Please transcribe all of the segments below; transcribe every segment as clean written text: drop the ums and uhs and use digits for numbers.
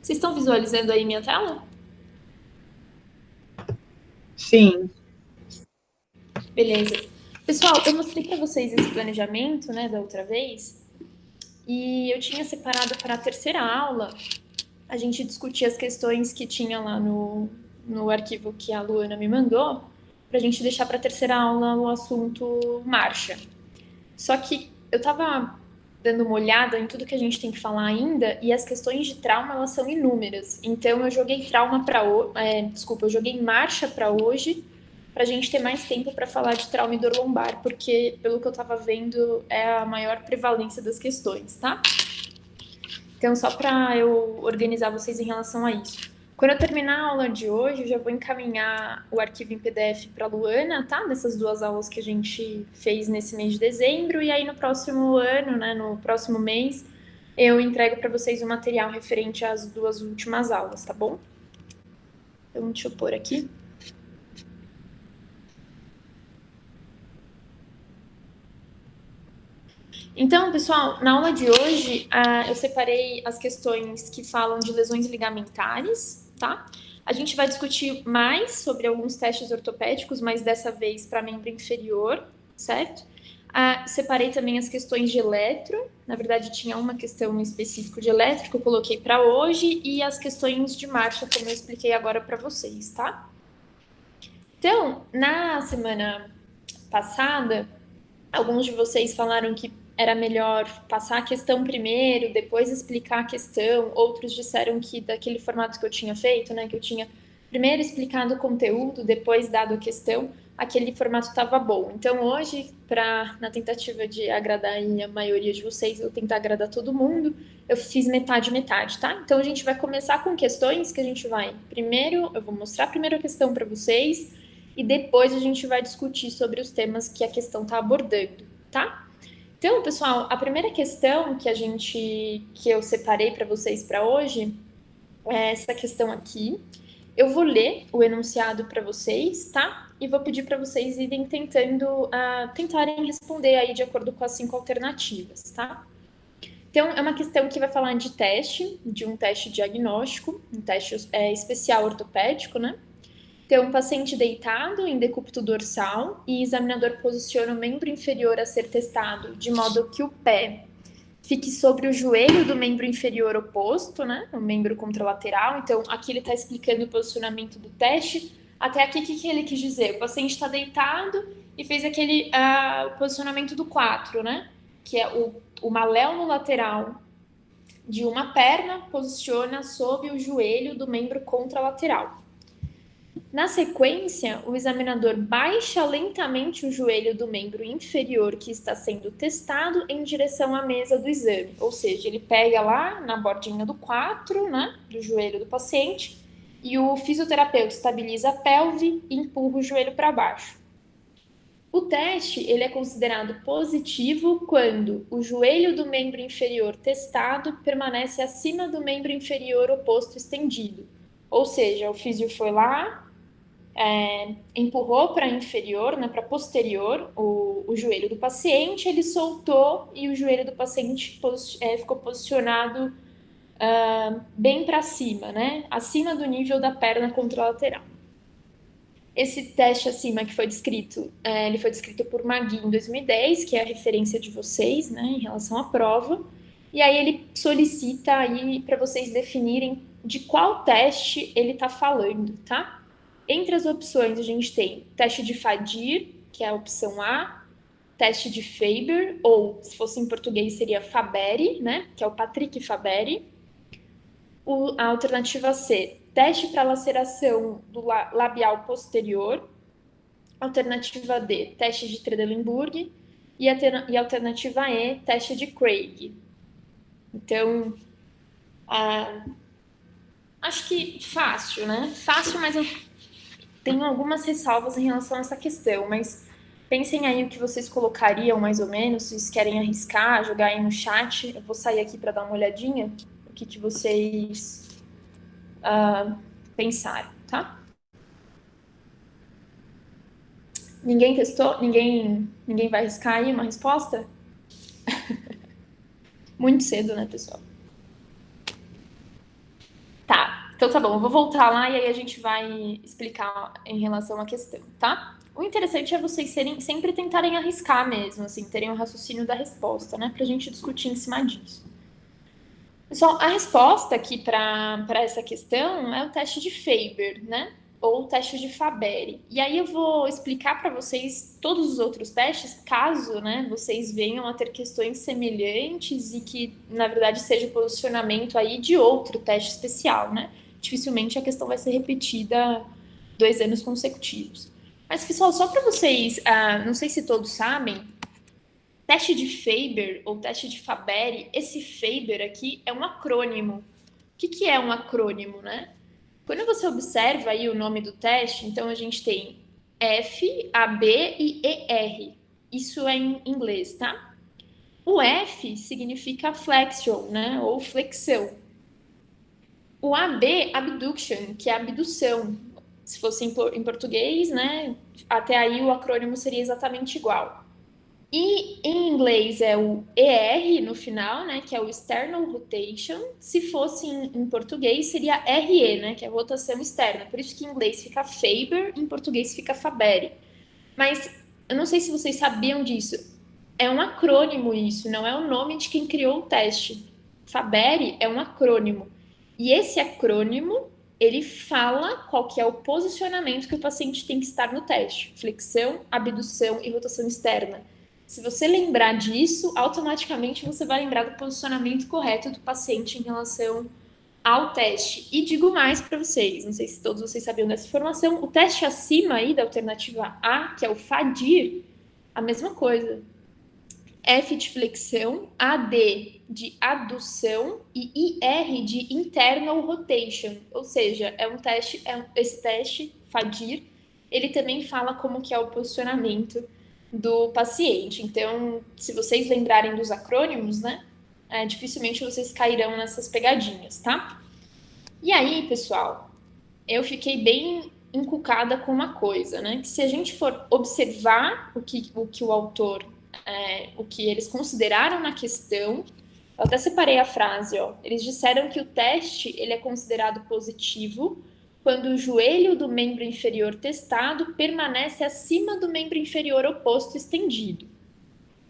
Vocês estão visualizando aí minha tela? Sim. Beleza. Pessoal, eu mostrei para vocês esse planejamento, né, da outra vez, e eu tinha separado para a terceira aula a gente discutir as questões que tinha lá no arquivo que a Luana me mandou, para a gente deixar para a terceira aula o assunto marcha. Só que eu estava dando uma olhada em tudo que a gente tem que falar ainda, e as questões de trauma, elas são inúmeras. Então, eu joguei trauma para desculpa, eu joguei marcha para hoje, para a gente ter mais tempo para falar de trauma e dor lombar, porque, pelo que eu estava vendo, é a maior prevalência das questões, tá? Então, só para eu organizar vocês em relação a isso. Quando eu terminar a aula de hoje, eu já vou encaminhar o arquivo em PDF para a Luana, tá? Dessas duas aulas que a gente fez nesse mês de dezembro. E aí, no próximo ano, né, no próximo mês, eu entrego para vocês o material referente às duas últimas aulas, tá bom? Então, deixa eu pôr aqui. Então, pessoal, na aula de hoje, eu separei as questões que falam de lesões ligamentares, tá? A gente vai discutir mais sobre alguns testes ortopédicos, mas dessa vez para membro inferior, certo? Separei também as questões de eletro, na verdade tinha uma questão específica de eletro que eu coloquei para hoje, e as questões de marcha, como eu expliquei agora para vocês, tá? Então, na semana passada, alguns de vocês falaram que era melhor passar a questão primeiro, depois explicar a questão. Outros disseram que daquele formato que eu tinha feito, né, que eu tinha primeiro explicado o conteúdo, depois dado a questão, aquele formato estava bom. Então hoje, na tentativa de agradar a maioria de vocês, eu tentar agradar todo mundo, eu fiz metade metade, tá? Então a gente vai começar com questões que a gente vai primeiro, eu vou mostrar primeiro a questão para vocês e depois a gente vai discutir sobre os temas que a questão está abordando, tá? Então, pessoal, a primeira questão que eu separei para vocês para hoje é essa questão aqui. Eu vou ler o enunciado para vocês, tá? E vou pedir para vocês irem tentarem responder aí de acordo com as 5 alternativas, tá? Então, é uma questão que vai falar de um teste diagnóstico, um teste especial ortopédico, né? Então, um paciente deitado em decúbito dorsal e o examinador posiciona o membro inferior a ser testado de modo que o pé fique sobre o joelho do membro inferior oposto, né? O membro contralateral. Então, aqui ele está explicando o posicionamento do teste. Até aqui, o que ele quis dizer? O paciente está deitado e fez aquele posicionamento do 4, né? Que é o maléolo lateral de uma perna posiciona sob o joelho do membro contralateral. Na sequência, o examinador baixa lentamente o joelho do membro inferior que está sendo testado em direção à mesa do exame. Ou seja, ele pega lá na bordinha do 4, né, do joelho do paciente, e o fisioterapeuta estabiliza a pelve e empurra o joelho para baixo. O teste ele é considerado positivo quando o joelho do membro inferior testado permanece acima do membro inferior oposto estendido. Ou seja, o físio foi lá, empurrou para inferior, né, para posterior, o joelho do paciente, ele soltou e o joelho do paciente ficou posicionado bem para cima, né, acima do nível da perna contralateral. Esse teste acima que foi descrito, ele foi descrito por Magui em 2010, que é a referência de vocês, né, em relação à prova, e aí ele solicita aí para vocês definirem de qual teste ele está falando, tá? Entre as opções, a gente tem teste de Fadir, que é a opção A, teste de Faber, ou se fosse em português seria Faberi, né? Que é o Patrick Faberi. A alternativa C, teste para laceração do labial posterior. Alternativa D, teste de Trendelenburg. E a alternativa E, teste de Craig. Então, acho que fácil, né? Fácil, mas eu tenho algumas ressalvas em relação a essa questão, mas pensem aí o que vocês colocariam mais ou menos, se vocês querem arriscar, jogar aí no chat. Eu vou sair aqui para dar uma olhadinha, o que vocês pensaram, tá? Ninguém testou? Ninguém vai arriscar aí uma resposta? Muito cedo, né, pessoal? Então tá bom, eu vou voltar lá e aí a gente vai explicar em relação à questão, tá? O interessante é vocês sempre tentarem arriscar mesmo, assim, terem o raciocínio da resposta, né? Pra gente discutir em cima disso. Pessoal, a resposta aqui para essa questão é o teste de Faber, né? Ou o teste de Fabry. E aí eu vou explicar para vocês todos os outros testes, caso, né, vocês venham a ter questões semelhantes e que, na verdade, seja o posicionamento aí de outro teste especial, né? Dificilmente a questão vai ser repetida 2 anos consecutivos. Mas, pessoal, só para vocês, não sei se todos sabem, teste de Faber ou teste de Fabry, esse Faber aqui é um acrônimo. O que é um acrônimo, né? Quando você observa aí o nome do teste, então a gente tem F, AB e ER. Isso é em inglês, tá? O F significa flexion, né? Ou flexão. O AB, abduction, que é abdução. Se fosse em português, né? Até aí o acrônimo seria exatamente igual. E em inglês é o ER no final, né, que é o External Rotation. Se fosse em português, seria RE, né, que é a rotação externa. Por isso que em inglês fica Faber, em português fica Fabry. Mas eu não sei se vocês sabiam disso. É um acrônimo isso, não é o nome de quem criou o teste. Fabry é um acrônimo. E esse acrônimo, ele fala qual que é o posicionamento que o paciente tem que estar no teste. Flexão, abdução e rotação externa. Se você lembrar disso, automaticamente você vai lembrar do posicionamento correto do paciente em relação ao teste. E digo mais para vocês, não sei se todos vocês sabiam dessa informação, o teste acima aí da alternativa A, que é o FADIR, a mesma coisa. F de flexão, AD de adução e IR de internal rotation, ou seja, é um teste, esse teste FADIR, ele também fala como que é o posicionamento do paciente. Então, se vocês lembrarem dos acrônimos, né, dificilmente vocês cairão nessas pegadinhas, tá? E aí, pessoal, eu fiquei bem encucada com uma coisa, né? Que se a gente for observar o que o autor, o que eles consideraram na questão, eu até separei a frase, ó. Eles disseram que o teste ele é considerado positivo quando o joelho do membro inferior testado permanece acima do membro inferior oposto estendido.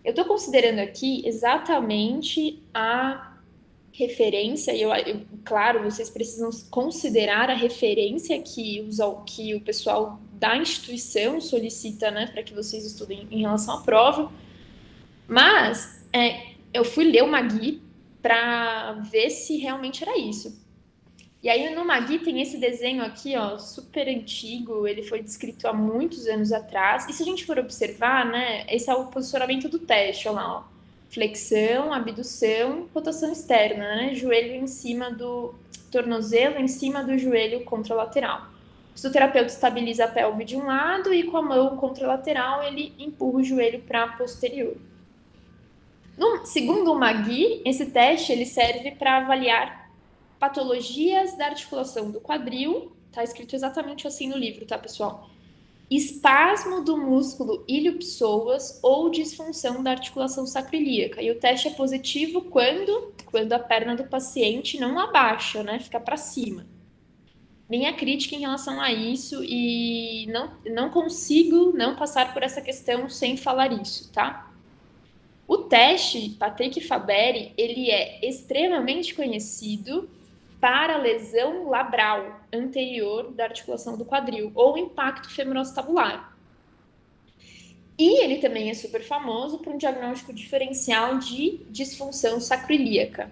Eu estou considerando aqui exatamente a referência, e claro, vocês precisam considerar a referência que o pessoal da instituição solicita, né, para que vocês estudem em relação à prova. Mas eu fui ler o Magui para ver se realmente era isso. E aí no Magui tem esse desenho aqui, ó, super antigo, ele foi descrito há muitos anos atrás. E se a gente for observar, né, esse é o posicionamento do teste, olha lá, ó. Flexão, abdução, rotação externa, né? Joelho em cima do tornozelo, em cima do joelho contralateral. O fisioterapeuta estabiliza a pelve de um lado e com a mão contralateral ele empurra o joelho para posterior. Segundo o Magui, esse teste ele serve para avaliar patologias da articulação do quadril, tá escrito exatamente assim no livro, tá, pessoal? Espasmo do músculo ilho-psoas ou disfunção da articulação sacroiliaca. E o teste é positivo quando a perna do paciente não abaixa, né? Fica para cima. Minha crítica em relação a isso e não consigo não passar por essa questão sem falar isso, tá? O teste Patrick Fabry, ele é extremamente conhecido para lesão labral anterior da articulação do quadril ou impacto femoroacetabular. E ele também é super famoso para um diagnóstico diferencial de disfunção sacroiliaca.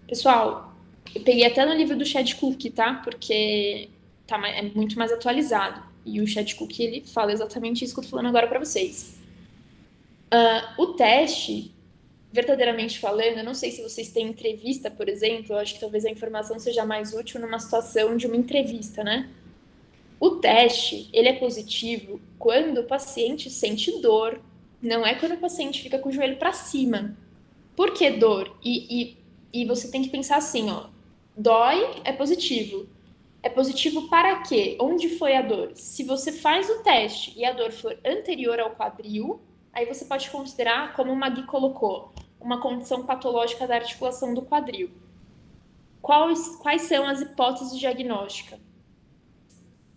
Pessoal, eu peguei até no livro do Chad Cook, tá? Porque é muito mais atualizado. E o Chad Cook, ele fala exatamente isso que eu tô falando agora para vocês. O teste, verdadeiramente falando, eu não sei se vocês têm entrevista, por exemplo, eu acho que talvez a informação seja mais útil numa situação de uma entrevista, né? O teste, ele é positivo quando o paciente sente dor, não é quando o paciente fica com o joelho para cima. Por que dor? E você tem que pensar assim, ó, dói, é positivo. É positivo para quê? Onde foi a dor? Se você faz o teste e a dor for anterior ao quadril, aí você pode considerar, como o Magui colocou, uma condição patológica da articulação do quadril. quais são as hipóteses diagnósticas?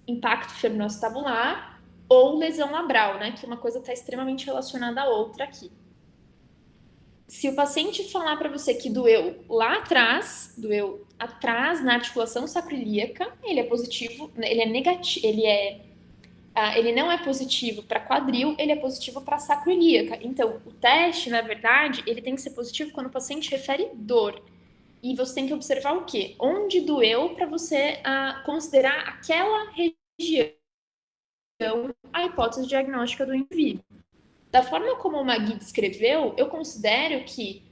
Impacto femoroacetabular ou lesão labral, né? Que uma coisa está extremamente relacionada à outra aqui. Se o paciente falar para você que doeu lá atrás, doeu atrás na articulação sacroiliaca, ele é positivo, ele é negativo, ele não é positivo para quadril, ele é positivo para sacroiliaca. Então, o teste, na verdade, ele tem que ser positivo quando o paciente refere dor. E você tem que observar o quê? Onde doeu para você considerar aquela região a hipótese diagnóstica do indivíduo. Da forma como o Magui descreveu, eu considero que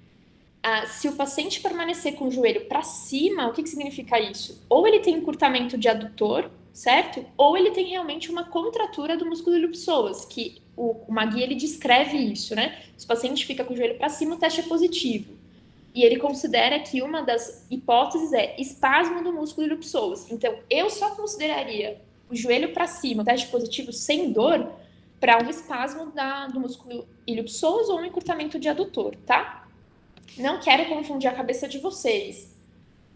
se o paciente permanecer com o joelho para cima, o que significa isso? Ou ele tem encurtamento de adutor, certo? Ou ele tem realmente uma contratura do músculo ilioipsoas, que o Magui ele descreve isso, né? Se o paciente fica com o joelho para cima, o teste é positivo. E ele considera que uma das hipóteses é espasmo do músculo ilioipsoas. Então, eu só consideraria o joelho para cima, o teste positivo sem dor, para um espasmo do músculo ilioipsoas ou um encurtamento de adutor, tá? Não quero confundir a cabeça de vocês,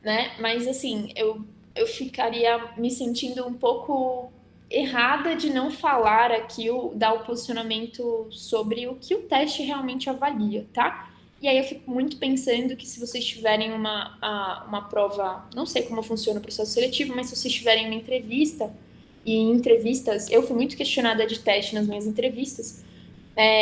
né? Mas, assim, eu ficaria me sentindo um pouco errada de não falar aqui, dar o posicionamento sobre o que o teste realmente avalia, tá? E aí eu fico muito pensando que se vocês tiverem uma prova, não sei como funciona o processo seletivo, mas se vocês tiverem uma entrevista, e em entrevistas, eu fui muito questionada de teste nas minhas entrevistas,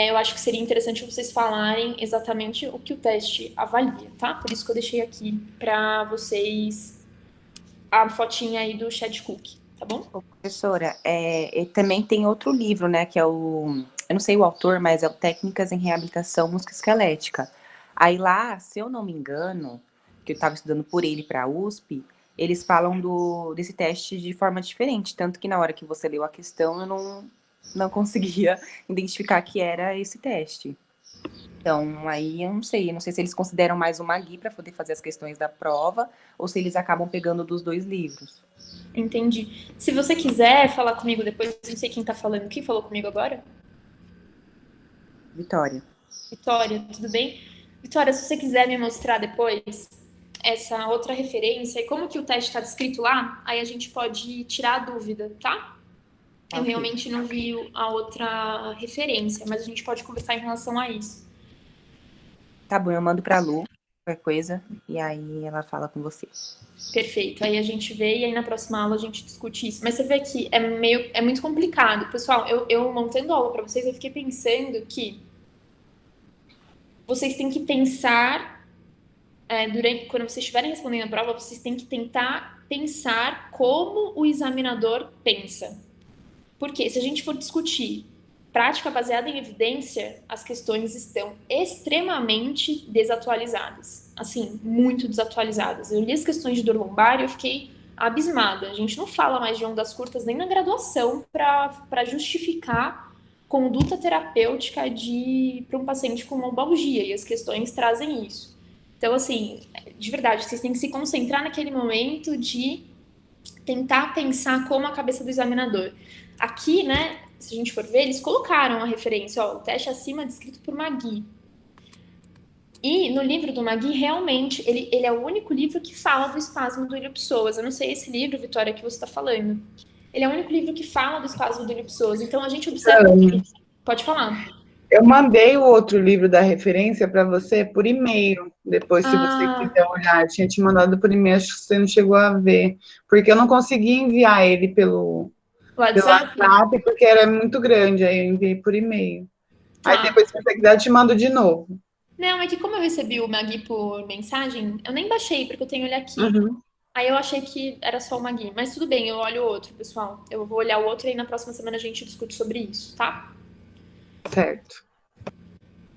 eu acho que seria interessante vocês falarem exatamente o que o teste avalia, tá? Por isso que eu deixei aqui para vocês a fotinha aí do Chad Cook, tá bom? Ô, professora, e também tem outro livro, né, que é eu não sei o autor, mas é o Técnicas em Reabilitação Musculoesquelética. Aí lá, se eu não me engano, que eu estava estudando por ele para a USP, eles falam desse teste de forma diferente, tanto que na hora que você leu a questão, eu não conseguia identificar que era esse teste. Então, aí eu não sei se eles consideram mais uma guia para poder fazer as questões da prova, ou se eles acabam pegando dos dois livros. Entendi. Se você quiser falar comigo depois, não sei quem tá falando. Quem falou comigo agora? Vitória. Vitória, tudo bem? Vitória, se você quiser me mostrar depois essa outra referência e como que o teste está descrito lá, aí a gente pode tirar a dúvida, tá? Eu Ok. realmente não vi a outra referência, mas a gente pode conversar em relação a isso. Tá bom, eu mando pra Lu, qualquer coisa, e aí ela fala com você. Perfeito. Aí a gente vê e aí na próxima aula a gente discute isso. Mas você vê que é muito complicado. Pessoal, eu montando a aula para vocês, eu fiquei pensando que vocês têm que pensar, quando vocês estiverem respondendo a prova, vocês têm que tentar pensar como o examinador pensa. Porque se a gente for discutir prática baseada em evidência, as questões estão extremamente desatualizadas. Assim, muito desatualizadas. Eu li as questões de dor lombar e eu fiquei abismada. A gente não fala mais de ondas curtas nem na graduação para justificar conduta terapêutica para um paciente com lombalgia, e as questões trazem isso. Então, assim, de verdade, vocês têm que se concentrar naquele momento de tentar pensar como a cabeça do examinador. Aqui, né, se a gente for ver, eles colocaram a referência, ó, o teste acima descrito por Magui. E no livro do Magui, realmente, ele é o único livro que fala do espasmo do ilho-psoas. Eu não sei esse livro, Vitória, que você está falando. Ele é o único livro que fala do espasmo do ilho-psoas. Então, a gente observa que... Pode falar. Eu mandei o outro livro da referência para você por e-mail. Depois, se você Ah, quiser olhar, eu tinha te mandado por e-mail, acho que você não chegou a ver. Porque eu não consegui enviar ele pelo WhatsApp? WhatsApp, porque era muito grande, aí eu enviei por e-mail. Aí Tá. depois, se você quiser, eu te mando de novo. Não, é que como eu recebi o Magui por mensagem, eu nem baixei, porque eu tenho ele aqui. Uhum, Aí eu achei que era só o Magui. Mas tudo bem, eu olho o outro, pessoal. Eu vou olhar o outro e aí na próxima semana a gente discute sobre isso, tá? certo.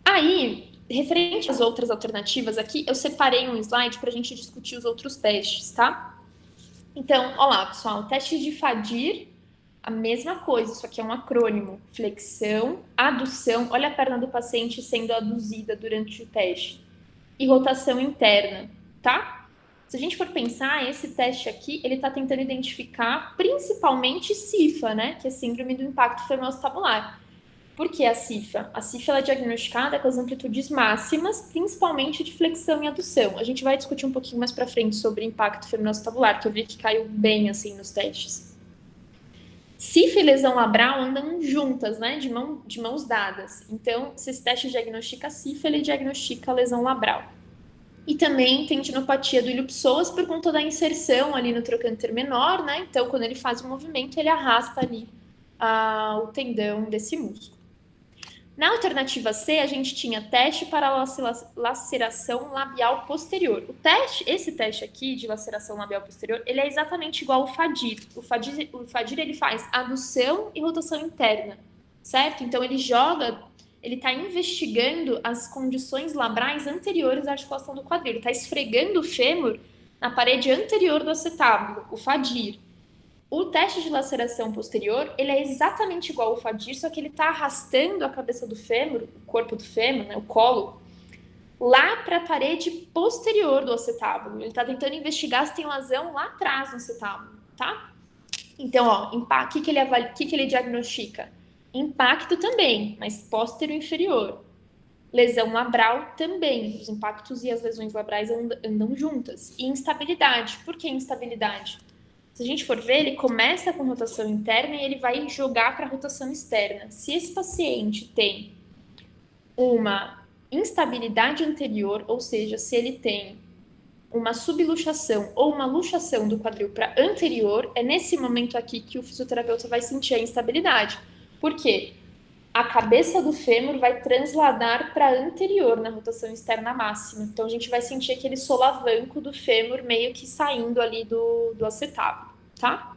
Aí, referente às outras alternativas aqui, eu separei um slide para a gente discutir os outros testes, tá? Então, olha lá, pessoal. Teste de Fadir, a mesma coisa, isso aqui é um acrônimo. Flexão, adução, olha a perna do paciente sendo aduzida durante o teste. E rotação interna, tá? Se a gente for pensar, esse teste aqui, ele está tentando identificar principalmente CIFA, né? Que é Síndrome do Impacto Femoroacetabular. Por que a CIFA? A CIFA ela é diagnosticada com as amplitudes máximas, principalmente de flexão e adução. A gente vai discutir um pouquinho mais para frente sobre impacto femoroacetabular, que eu vi que caiu bem assim nos testes. CIFA e lesão labral andam juntas, né, de mãos dadas. Então, se esse teste diagnostica a CIFA, ele diagnostica a lesão labral. E também tem tendinopatia do ilho psoas por conta da inserção ali no trocânter menor, né? Então, quando ele faz o movimento, ele arrasta ali o tendão desse músculo. Na alternativa C, a gente tinha teste para laceração labial posterior. Esse teste aqui de laceração labial posterior, ele é exatamente igual ao FADIR. O FADIR ele faz adução e rotação interna, certo? Então ele está investigando as condições labrais anteriores à articulação do quadril. Ele está esfregando o fêmur na parede anterior do acetábulo, o FADIR. O teste de laceração posterior, ele é exatamente igual ao FADIR, só que ele está arrastando a cabeça do fêmur, o corpo do fêmur, né, o colo, lá para a parede posterior do acetábulo. Ele está tentando investigar se tem lesão lá atrás no acetábulo, tá? Então, ó, o que ele diagnostica? Impacto também, mas posterior inferior. Lesão labral também. Os impactos e as lesões labrais andam juntas. E instabilidade. Por que instabilidade? Se a gente for ver, ele começa com rotação interna e ele vai jogar para rotação externa. Se esse paciente tem uma instabilidade anterior, ou seja, se ele tem uma subluxação ou uma luxação do quadril para anterior, é nesse momento aqui que o fisioterapeuta vai sentir a instabilidade. Por quê? A cabeça do fêmur vai transladar para anterior na rotação externa máxima. Então, a gente vai sentir aquele solavanco do fêmur meio que saindo ali do acetábulo, tá?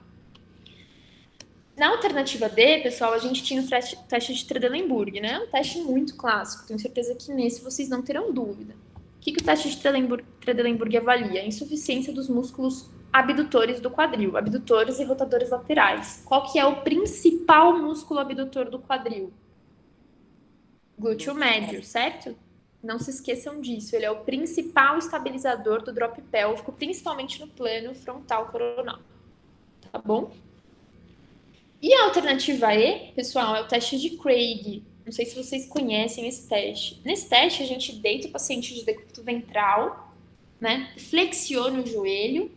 Na alternativa D, pessoal, a gente tinha o teste de Trendelenburg, né? Um teste muito clássico. Tenho certeza que nesse vocês não terão dúvida. O que o teste de Trendelenburg avalia? A insuficiência dos músculos abdutores do quadril, abdutores e rotadores laterais. Qual que é o principal músculo abdutor do quadril? Glúteo médio, certo? Não se esqueçam disso. Ele é o principal estabilizador do drop pélvico, principalmente no plano frontal coronal. Tá bom? E a alternativa E, pessoal, é o teste de Craig. Não sei se vocês conhecem esse teste. Nesse teste, a gente deita o paciente de decúbito ventral, né? Flexiona o joelho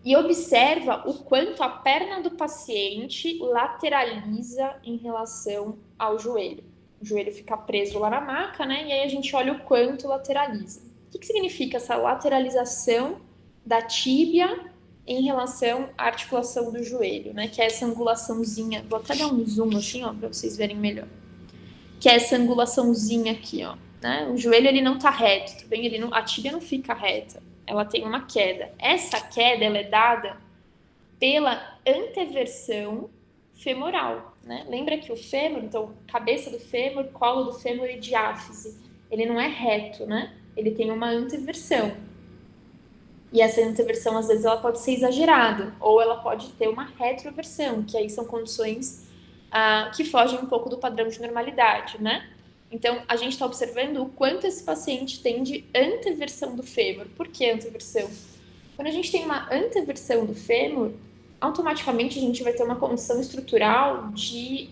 e observa o quanto a perna do paciente lateraliza em relação ao joelho. O joelho fica preso lá na maca, né? E aí a gente olha o quanto lateraliza. O que significa essa lateralização da tíbia em relação à articulação do joelho, né? Que é essa angulaçãozinha. Vou até dar um zoom assim, ó, para vocês verem melhor. Que é essa angulaçãozinha aqui, ó. Né? O joelho ele não tá reto, tudo bem? A tíbia não fica reta. Ela tem uma queda. Essa queda ela é dada pela anteversão femoral, né? Lembra que o fêmur, então, cabeça do fêmur, colo do fêmur e diáfise, ele não é reto, né? Ele tem uma anteversão. E essa anteversão, às vezes, ela pode ser exagerada, ou ela pode ter uma retroversão, que aí são condições que fogem um pouco do padrão de normalidade, né? Então, a gente está observando o quanto esse paciente tem de anteversão do fêmur. Por que anteversão? Quando a gente tem uma anteversão do fêmur, automaticamente a gente vai ter uma condição estrutural de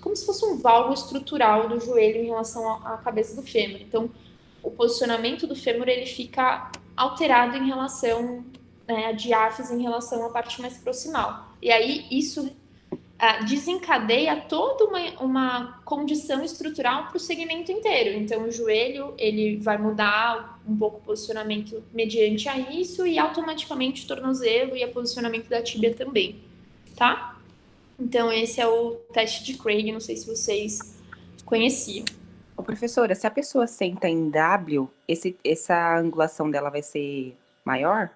como se fosse um valgo estrutural do joelho em relação à cabeça do fêmur. Então, o posicionamento do fêmur ele fica alterado em relação à diáfise, em relação à parte mais proximal. E aí isso desencadeia toda uma condição estrutural para o segmento inteiro. Então, o joelho ele vai mudar um pouco o posicionamento mediante a isso e automaticamente o tornozelo e o posicionamento da tíbia também, tá? Então, esse é o teste de Craig, não sei se vocês conheciam. Ô, professora, se a pessoa senta em W, essa angulação dela vai ser maior?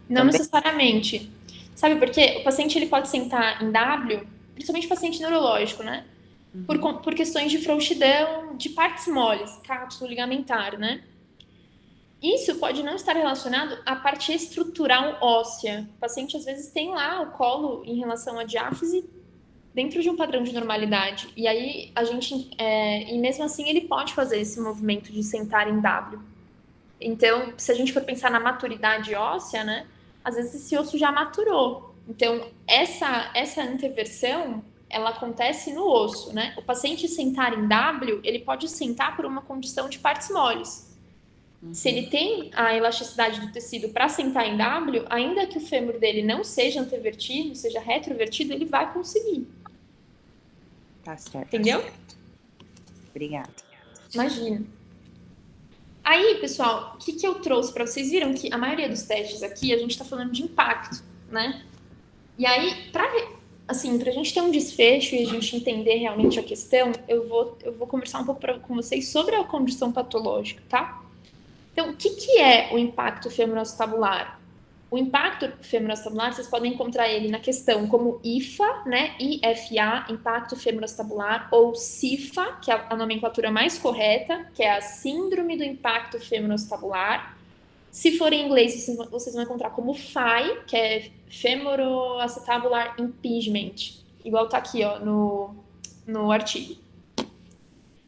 Não necessariamente. Sabe por quê? O paciente ele pode sentar em W, principalmente paciente neurológico, né? Por questões de frouxidão de partes moles, cápsula ligamentar, né? Isso pode não estar relacionado à parte estrutural óssea. O paciente, às vezes, tem lá o colo em relação à diáfise dentro de um padrão de normalidade. E aí, e mesmo assim, ele pode fazer esse movimento de sentar em W. Então, se a gente for pensar na maturidade óssea, né? Às vezes esse osso já maturou. Então, essa anteversão, ela acontece no osso, né? O paciente sentar em W, ele pode sentar por uma condição de partes moles. Se ele tem a elasticidade do tecido para sentar em W, ainda que o fêmur dele não seja antevertido, seja retrovertido, ele vai conseguir. Tá certo. Entendeu? Obrigada. Imagina. Aí, pessoal, o que eu trouxe para vocês? Viram que a maioria dos testes aqui, a gente está falando de impacto, né? E aí, pra gente ter um desfecho e a gente entender realmente a questão, eu vou conversar um pouco com vocês sobre a condição patológica, tá? Então, o que é o impacto femoroacetabular? O impacto femoroacetabular, vocês podem encontrar ele na questão como IFA, né? IFA, impacto femoroacetabular, ou CIFA, que é a nomenclatura mais correta, que é a síndrome do impacto femoroacetabular. Se for em inglês, vocês vão encontrar como FAI, que é Femoroacetabular Impingement, igual tá aqui, ó, no artigo.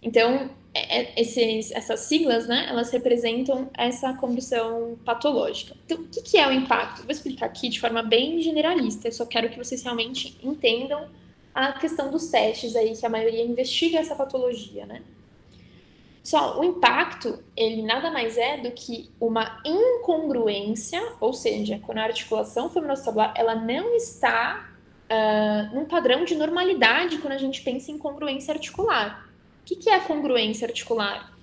Então, essas siglas, né, elas representam essa condição patológica. Então, o que é o impacto? Eu vou explicar aqui de forma bem generalista, eu só quero que vocês realmente entendam a questão dos testes aí, que a maioria investiga essa patologia, né? Só, o impacto, ele nada mais é do que uma incongruência, ou seja, quando a articulação femoroacetabular, ela não está num padrão de normalidade quando a gente pensa em congruência articular. O que é a congruência articular?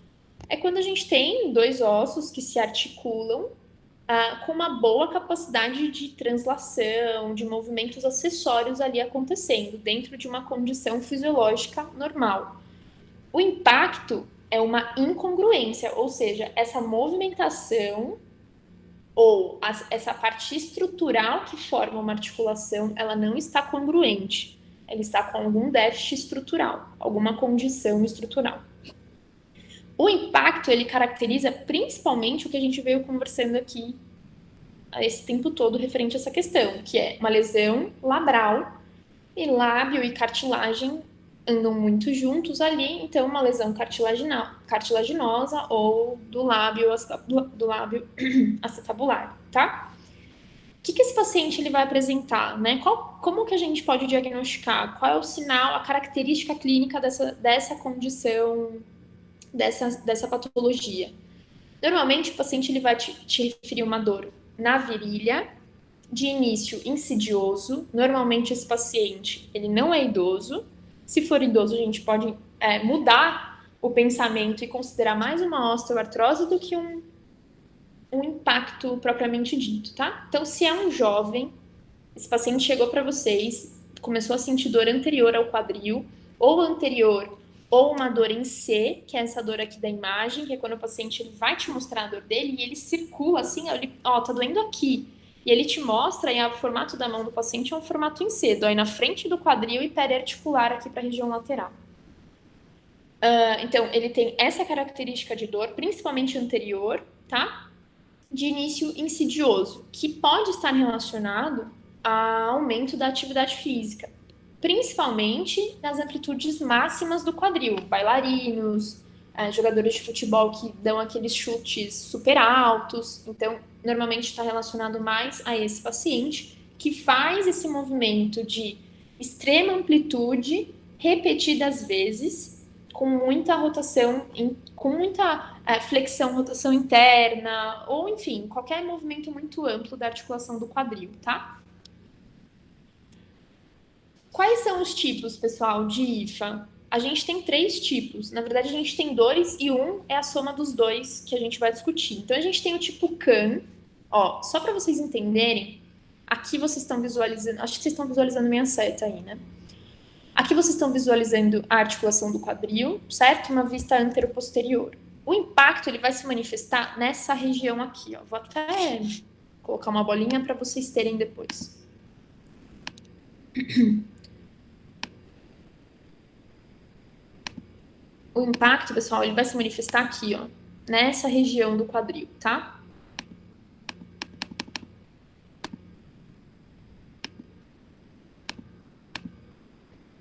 É quando a gente tem dois ossos que se articulam com uma boa capacidade de translação, de movimentos acessórios ali acontecendo, dentro de uma condição fisiológica normal. O impacto é uma incongruência, ou seja, essa movimentação ou essa parte estrutural que forma uma articulação, ela não está congruente. Ela está com algum déficit estrutural, alguma condição estrutural. O impacto, ele caracteriza principalmente o que a gente veio conversando aqui esse tempo todo referente a essa questão, que é uma lesão labral, e lábio e cartilagem andam muito juntos ali, então uma lesão cartilaginosa ou do lábio acetabular, tá? O que esse paciente ele vai apresentar, né? Como que a gente pode diagnosticar? Qual é o sinal, a característica clínica dessa condição, dessa patologia? Normalmente o paciente ele vai te referir uma dor na virilha, de início insidioso. Normalmente esse paciente ele não é idoso. Se for idoso, a gente pode mudar o pensamento e considerar mais uma osteoartrose do que um impacto propriamente dito, tá? Então, se é um jovem, esse paciente chegou para vocês, começou a sentir dor anterior ao quadril, ou anterior, ou uma dor em C, que é essa dor aqui da imagem, que é quando o paciente ele vai te mostrar a dor dele e ele circula assim, ó, tá doendo aqui. E ele te mostra, e o formato da mão do paciente é um formato em C, dói na frente do quadril e periarticular aqui para a região lateral. Então, ele tem essa característica de dor, principalmente anterior, tá? De início insidioso, que pode estar relacionado ao aumento da atividade física, principalmente nas amplitudes máximas do quadril, bailarinos, jogadores de futebol que dão aqueles chutes super altos. Então, normalmente está relacionado mais a esse paciente que faz esse movimento de extrema amplitude repetidas vezes, com muita rotação, com muita flexão, rotação interna, ou enfim, qualquer movimento muito amplo da articulação do quadril, tá? Quais são os tipos, pessoal, de IFA? A gente tem 3 tipos. Na verdade, a gente tem 2 e um é a soma dos 2 que a gente vai discutir. Então, a gente tem o tipo CAN. Ó, só para vocês entenderem, aqui vocês estão visualizando, acho que vocês estão visualizando minha seta aí, né? Aqui vocês estão visualizando a articulação do quadril, certo? Uma vista anteroposterior. O impacto ele vai se manifestar nessa região aqui, ó. Vou até colocar uma bolinha para vocês terem depois. O impacto, pessoal, ele vai se manifestar aqui, ó, nessa região do quadril, tá?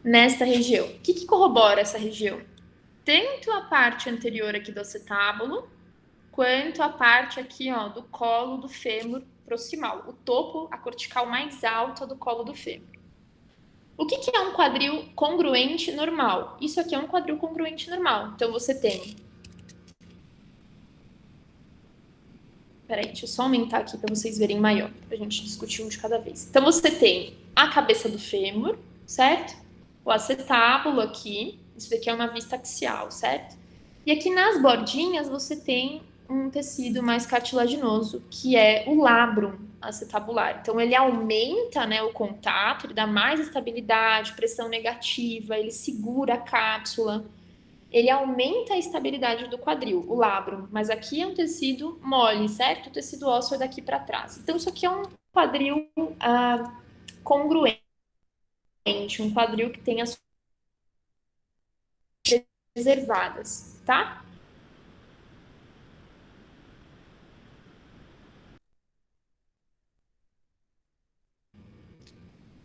Nesta região. O que corrobora essa região? Tanto a parte anterior aqui do acetábulo, quanto a parte aqui, ó, do colo do fêmur proximal. O topo, a cortical mais alta do colo do fêmur. O que é um quadril congruente normal? Isso aqui é um quadril congruente normal. Então, você tem... Peraí, deixa eu só aumentar aqui para vocês verem maior, para a gente discutir um de cada vez. Então, você tem a cabeça do fêmur, certo? O acetábulo aqui. Isso daqui é uma vista axial, certo? E aqui nas bordinhas, você tem um tecido mais cartilaginoso, que é o labrum acetabular. Então, ele aumenta, né, o contato, ele dá mais estabilidade, pressão negativa, ele segura a cápsula, ele aumenta a estabilidade do quadril, o labrum. Mas aqui é um tecido mole, certo? O tecido ósseo é daqui para trás. Então, isso aqui é um quadril congruente, um quadril que tem as preservadas, tá?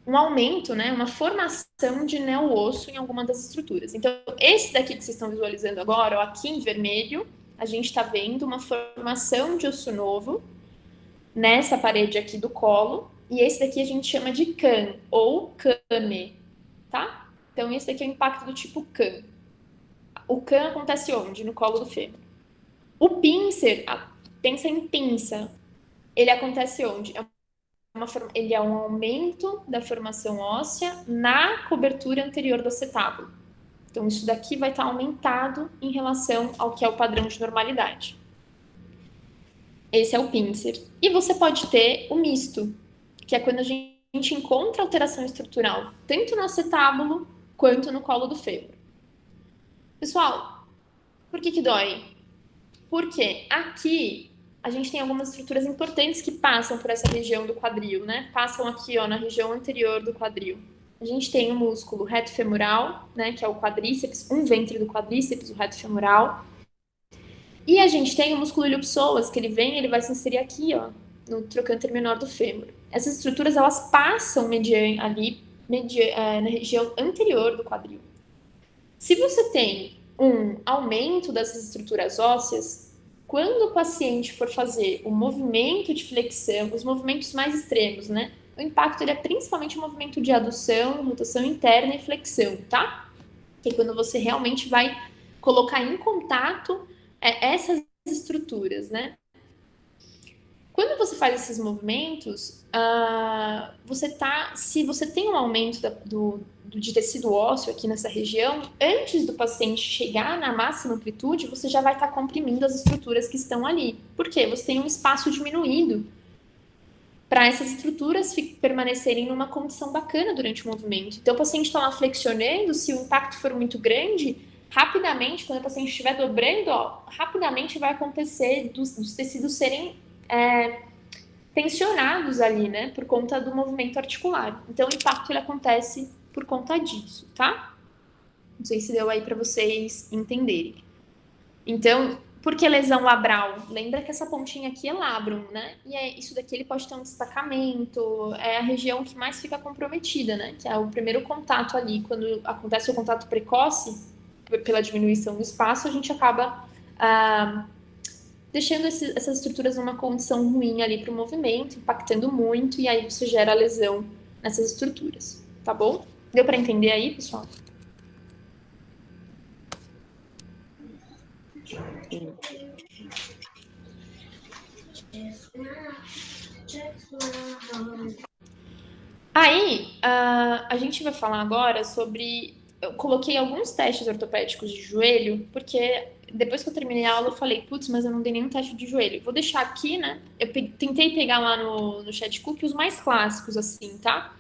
Um aumento, né, uma formação de neo-osso em alguma das estruturas. Então, esse daqui que vocês estão visualizando agora, ó, aqui em vermelho, a gente está vendo uma formação de osso novo nessa parede aqui do colo, e esse daqui a gente chama de CAN, ou CAME, tá? Então, esse daqui é o impacto do tipo CAN. O CAN acontece onde? No colo do fêmur. O pincer, pensa em pinça, ele acontece onde? Ele é um aumento da formação óssea na cobertura anterior do acetábulo. Então, isso daqui vai estar aumentado em relação ao que é o padrão de normalidade. Esse é o pincer. E você pode ter o misto, que é quando a gente encontra alteração estrutural, tanto no acetábulo quanto no colo do fêmur. Pessoal, por que dói? Porque aqui a gente tem algumas estruturas importantes que passam por essa região do quadril, né? Passam aqui, ó, na região anterior do quadril. A gente tem o músculo reto femoral, né, que é o quadríceps, um ventre do quadríceps, o reto femoral. E a gente tem o músculo iliopsoas, que ele vai se inserir aqui, ó, no trocânter menor do fêmur. Essas estruturas, elas passam na região anterior do quadril. Se você tem um aumento dessas estruturas ósseas, quando o paciente for fazer o movimento de flexão, os movimentos mais extremos, né? O impacto ele é principalmente o movimento de adução, rotação interna e flexão, tá? Que é quando você realmente vai colocar em contato essas estruturas, né? Quando você faz esses movimentos, se você tem um aumento de tecido ósseo aqui nessa região, antes do paciente chegar na máxima amplitude, você já vai estar comprimindo as estruturas que estão ali. Por quê? Você tem um espaço diminuído para essas estruturas permanecerem numa condição bacana durante o movimento. Então, o paciente está lá flexionando, se o impacto for muito grande, rapidamente, quando o paciente estiver dobrando, rapidamente vai acontecer dos tecidos serem tensionados ali, né, por conta do movimento articular. Então, o impacto ele acontece por conta disso, tá? Não sei se deu aí para vocês entenderem. Então, por que lesão labral? Lembra que essa pontinha aqui é labrum, né? E isso daqui ele pode ter um destacamento, é a região que mais fica comprometida, né? Que é o primeiro contato ali. Quando acontece o contato precoce, pela diminuição do espaço, a gente acaba deixando essas estruturas numa condição ruim ali para o movimento, impactando muito, e aí você gera lesão nessas estruturas, tá bom? Deu para entender aí, pessoal? Aí, a gente vai falar agora sobre... Eu coloquei alguns testes ortopédicos de joelho, porque depois que eu terminei a aula, eu falei, putz, mas eu não dei nenhum teste de joelho. Vou deixar aqui, né? Eu tentei pegar lá no ChatCook os mais clássicos, assim, tá?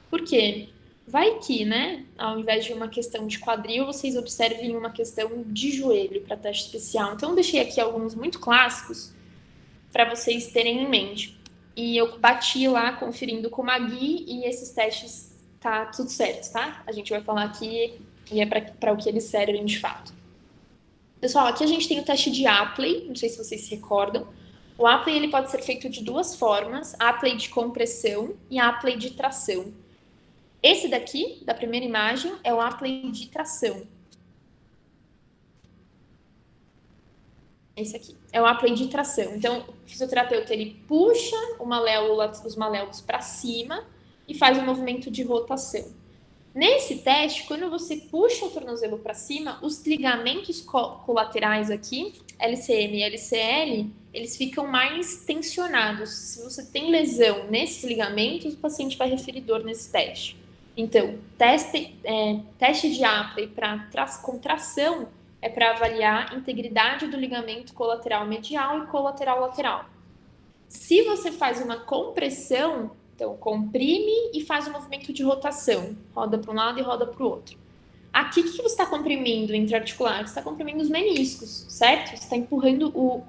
Por quê? Vai que, né? Ao invés de uma questão de quadril, vocês observem uma questão de joelho para teste especial. Então, eu deixei aqui alguns muito clássicos para vocês terem em mente. E eu bati lá, conferindo com o Magui, e esses testes tá tudo certo, tá? A gente vai falar aqui e é para o que eles servem de fato. Pessoal, aqui a gente tem o teste de Apley, não sei se vocês se recordam. O Apley ele pode ser feito de duas formas, Apley de compressão e Apley de tração. Esse daqui, da primeira imagem, é o Apley de tração. Esse aqui é o Apley de tração. Então, o fisioterapeuta ele puxa os maléolos para cima e faz um movimento de rotação. Nesse teste, quando você puxa o tornozelo para cima, os ligamentos colaterais aqui, LCM e LCL, eles ficam mais tensionados. Se você tem lesão nesses ligamentos, o paciente vai referir dor nesse teste. Então, teste de Apley para contração é para avaliar a integridade do ligamento colateral medial e colateral lateral. Se você faz uma compressão, então comprime e faz um movimento de rotação, roda para um lado e roda para o outro. Aqui, o que você está comprimindo intraarticular? Você está comprimindo os meniscos, certo? Você está empurrando o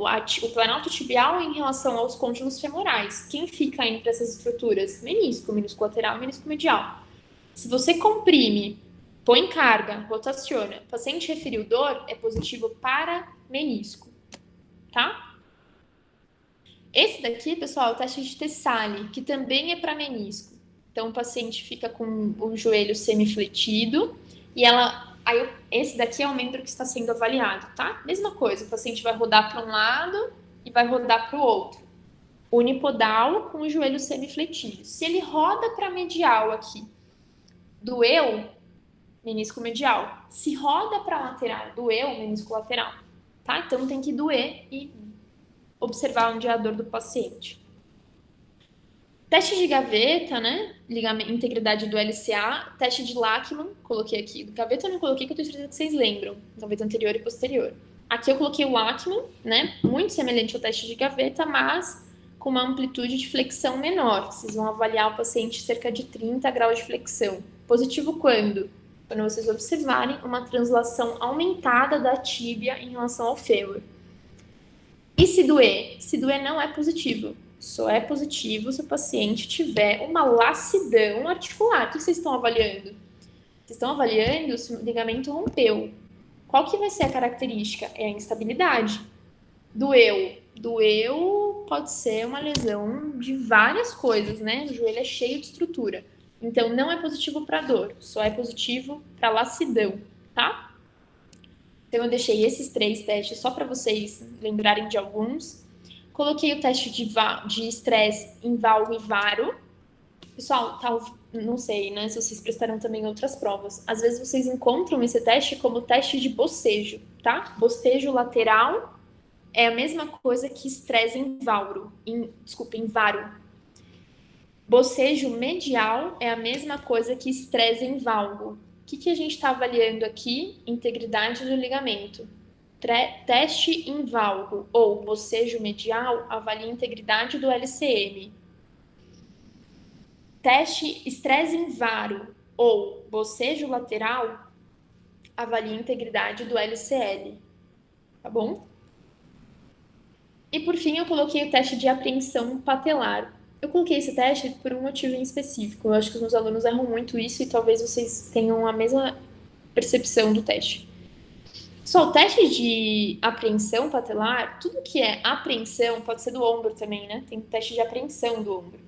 planalto tibial em relação aos côndilos femorais. Quem fica entre essas estruturas? Menisco lateral e menisco medial. Se você comprime, põe carga, rotaciona, o paciente referiu dor, é positivo para menisco, tá? Esse daqui, pessoal, é o teste de Tessali, que também é para menisco. Então, o paciente fica com o joelho semifletido e esse daqui é o membro que está sendo avaliado, tá? Mesma coisa, o paciente vai rodar para um lado e vai rodar para o outro. Unipodal com o joelho semifletido. Se ele roda para medial aqui, doeu, menisco medial. Se roda para lateral, doeu, menisco lateral, tá? Então, tem que doer e observar onde é a dor do paciente. Teste de gaveta, né? Integridade do LCA. Teste de Lachman, coloquei aqui. Gaveta eu não coloquei, que eu tenho certeza que vocês lembram. Gaveta anterior e posterior. Aqui eu coloquei o Lachman, né? Muito semelhante ao teste de gaveta, mas com uma amplitude de flexão menor. Vocês vão avaliar o paciente cerca de 30 graus de flexão. Positivo quando? Quando vocês observarem uma translação aumentada da tíbia em relação ao fêmur. E se doer? Se doer não é positivo. Só é positivo se o paciente tiver uma lacidão articular. O que vocês estão avaliando? Vocês estão avaliando se o ligamento rompeu. Qual que vai ser a característica? É a instabilidade. Doeu. Doeu pode ser uma lesão de várias coisas, né? O joelho é cheio de estrutura. Então, não é positivo para dor. Só é positivo para lacidão, tá? Então, eu deixei esses 3 testes só para vocês lembrarem de alguns. Coloquei o teste de estresse em valgo e varo. Pessoal, não sei, né, se vocês prestaram também outras provas. Às vezes vocês encontram esse teste como teste de bocejo, tá? Bocejo lateral é a mesma coisa que estresse em varo. Em varo. Bocejo medial é a mesma coisa que estresse em valgo. O que a gente está avaliando aqui? Integridade do ligamento. Teste em valgo ou bocejo medial avalia a integridade do LCM. Teste estresse em varo ou bocejo lateral avalia a integridade do LCL. Tá bom? E por fim, eu coloquei o teste de apreensão patelar. Eu coloquei esse teste por um motivo em específico. Eu acho que os meus alunos erram muito isso e talvez vocês tenham a mesma percepção do teste. Só o teste de apreensão patelar, tudo que é apreensão, pode ser do ombro também, né? Tem teste de apreensão do ombro.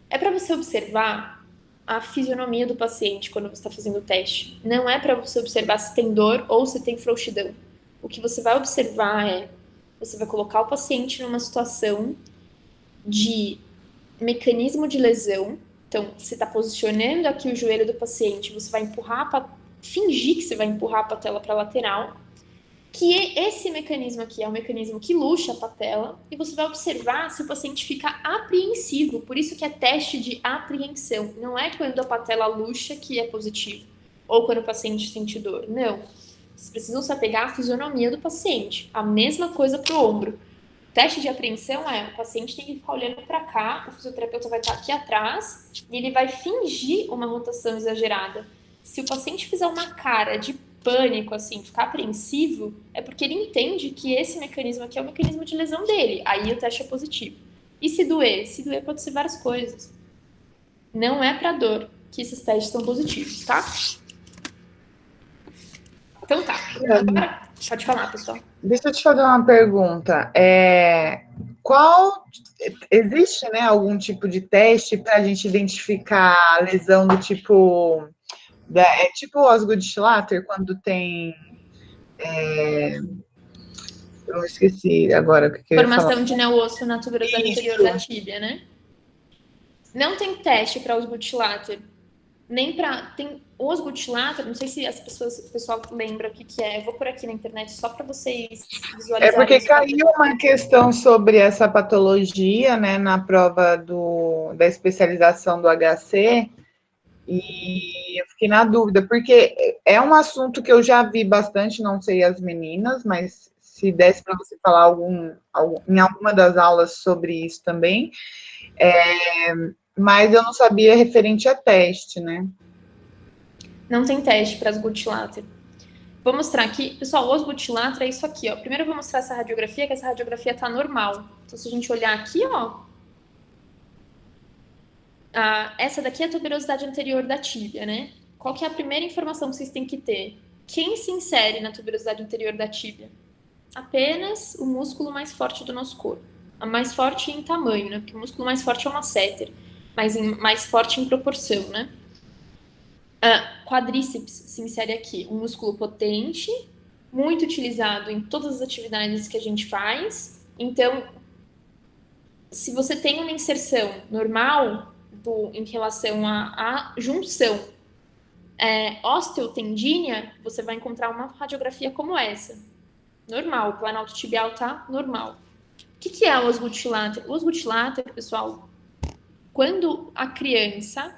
É para você observar a fisionomia do paciente quando você está fazendo o teste. Não é para você observar se tem dor ou se tem frouxidão. O que você vai observar é, você vai colocar o paciente numa situação de mecanismo de lesão. Então, você está posicionando aqui o joelho do paciente, você vai fingir que você vai empurrar a patela para a lateral, que esse mecanismo aqui é um mecanismo que luxa a patela, e você vai observar se o paciente fica apreensivo. Por isso que é teste de apreensão. Não é quando a patela luxa que é positivo, ou quando o paciente sente dor. Não. Vocês precisam se apegar à fisionomia do paciente. A mesma coisa para o ombro. Teste de apreensão é, o paciente tem que ficar olhando para cá, o fisioterapeuta vai estar aqui atrás e ele vai fingir uma rotação exagerada. Se o paciente fizer uma cara de pânico, assim, ficar apreensivo, é porque ele entende que esse mecanismo aqui é o mecanismo de lesão dele. Aí o teste é positivo. E se doer? Se doer pode ser várias coisas. Não é para dor que esses testes são positivos, tá? Então tá. Agora, pode falar, pessoal. Deixa eu te fazer uma pergunta. Existe, né, algum tipo de teste para a gente identificar a lesão do tipo... É tipo o Osgood-Schlatter, quando tem... eu esqueci agora o que eu ia falar. Formação de neo-osso na tuberosidade inferior da tíbia, né? Não tem teste para Osgood-Schlatter. nem para... Tem o osgutilator, não sei se o pessoal lembra o que é. Eu vou por aqui na internet só para vocês É visualizarem porque os padrões. caiu uma questão sobre essa patologia, né, na prova da especialização do HC, e eu fiquei na dúvida, porque é um assunto que eu já vi bastante, não sei as meninas, mas se desse para você falar em alguma das aulas sobre isso também, mas eu não sabia referente a teste, né? Não tem teste para osgutilator. Vou mostrar aqui. Pessoal, o osgutilator é isso aqui, ó. Primeiro eu vou mostrar essa radiografia, que essa radiografia tá normal. Então, se a gente olhar aqui, ó, essa daqui é a tuberosidade anterior da tíbia, né? Qual que é a primeira informação que vocês têm que ter? Quem se insere na tuberosidade anterior da tíbia? Apenas o músculo mais forte do nosso corpo. A mais forte em tamanho, né? Porque o músculo mais forte é o masseter, mas mais forte em proporção, né? Quadríceps se insere aqui. Um músculo potente, muito utilizado em todas as atividades que a gente faz. Então, se você tem uma inserção normal em relação à junção osteotendínea, você vai encontrar uma radiografia como essa. Normal, o planalto tibial tá normal. O que é o osgutilator? O osgutilator, pessoal, quando a criança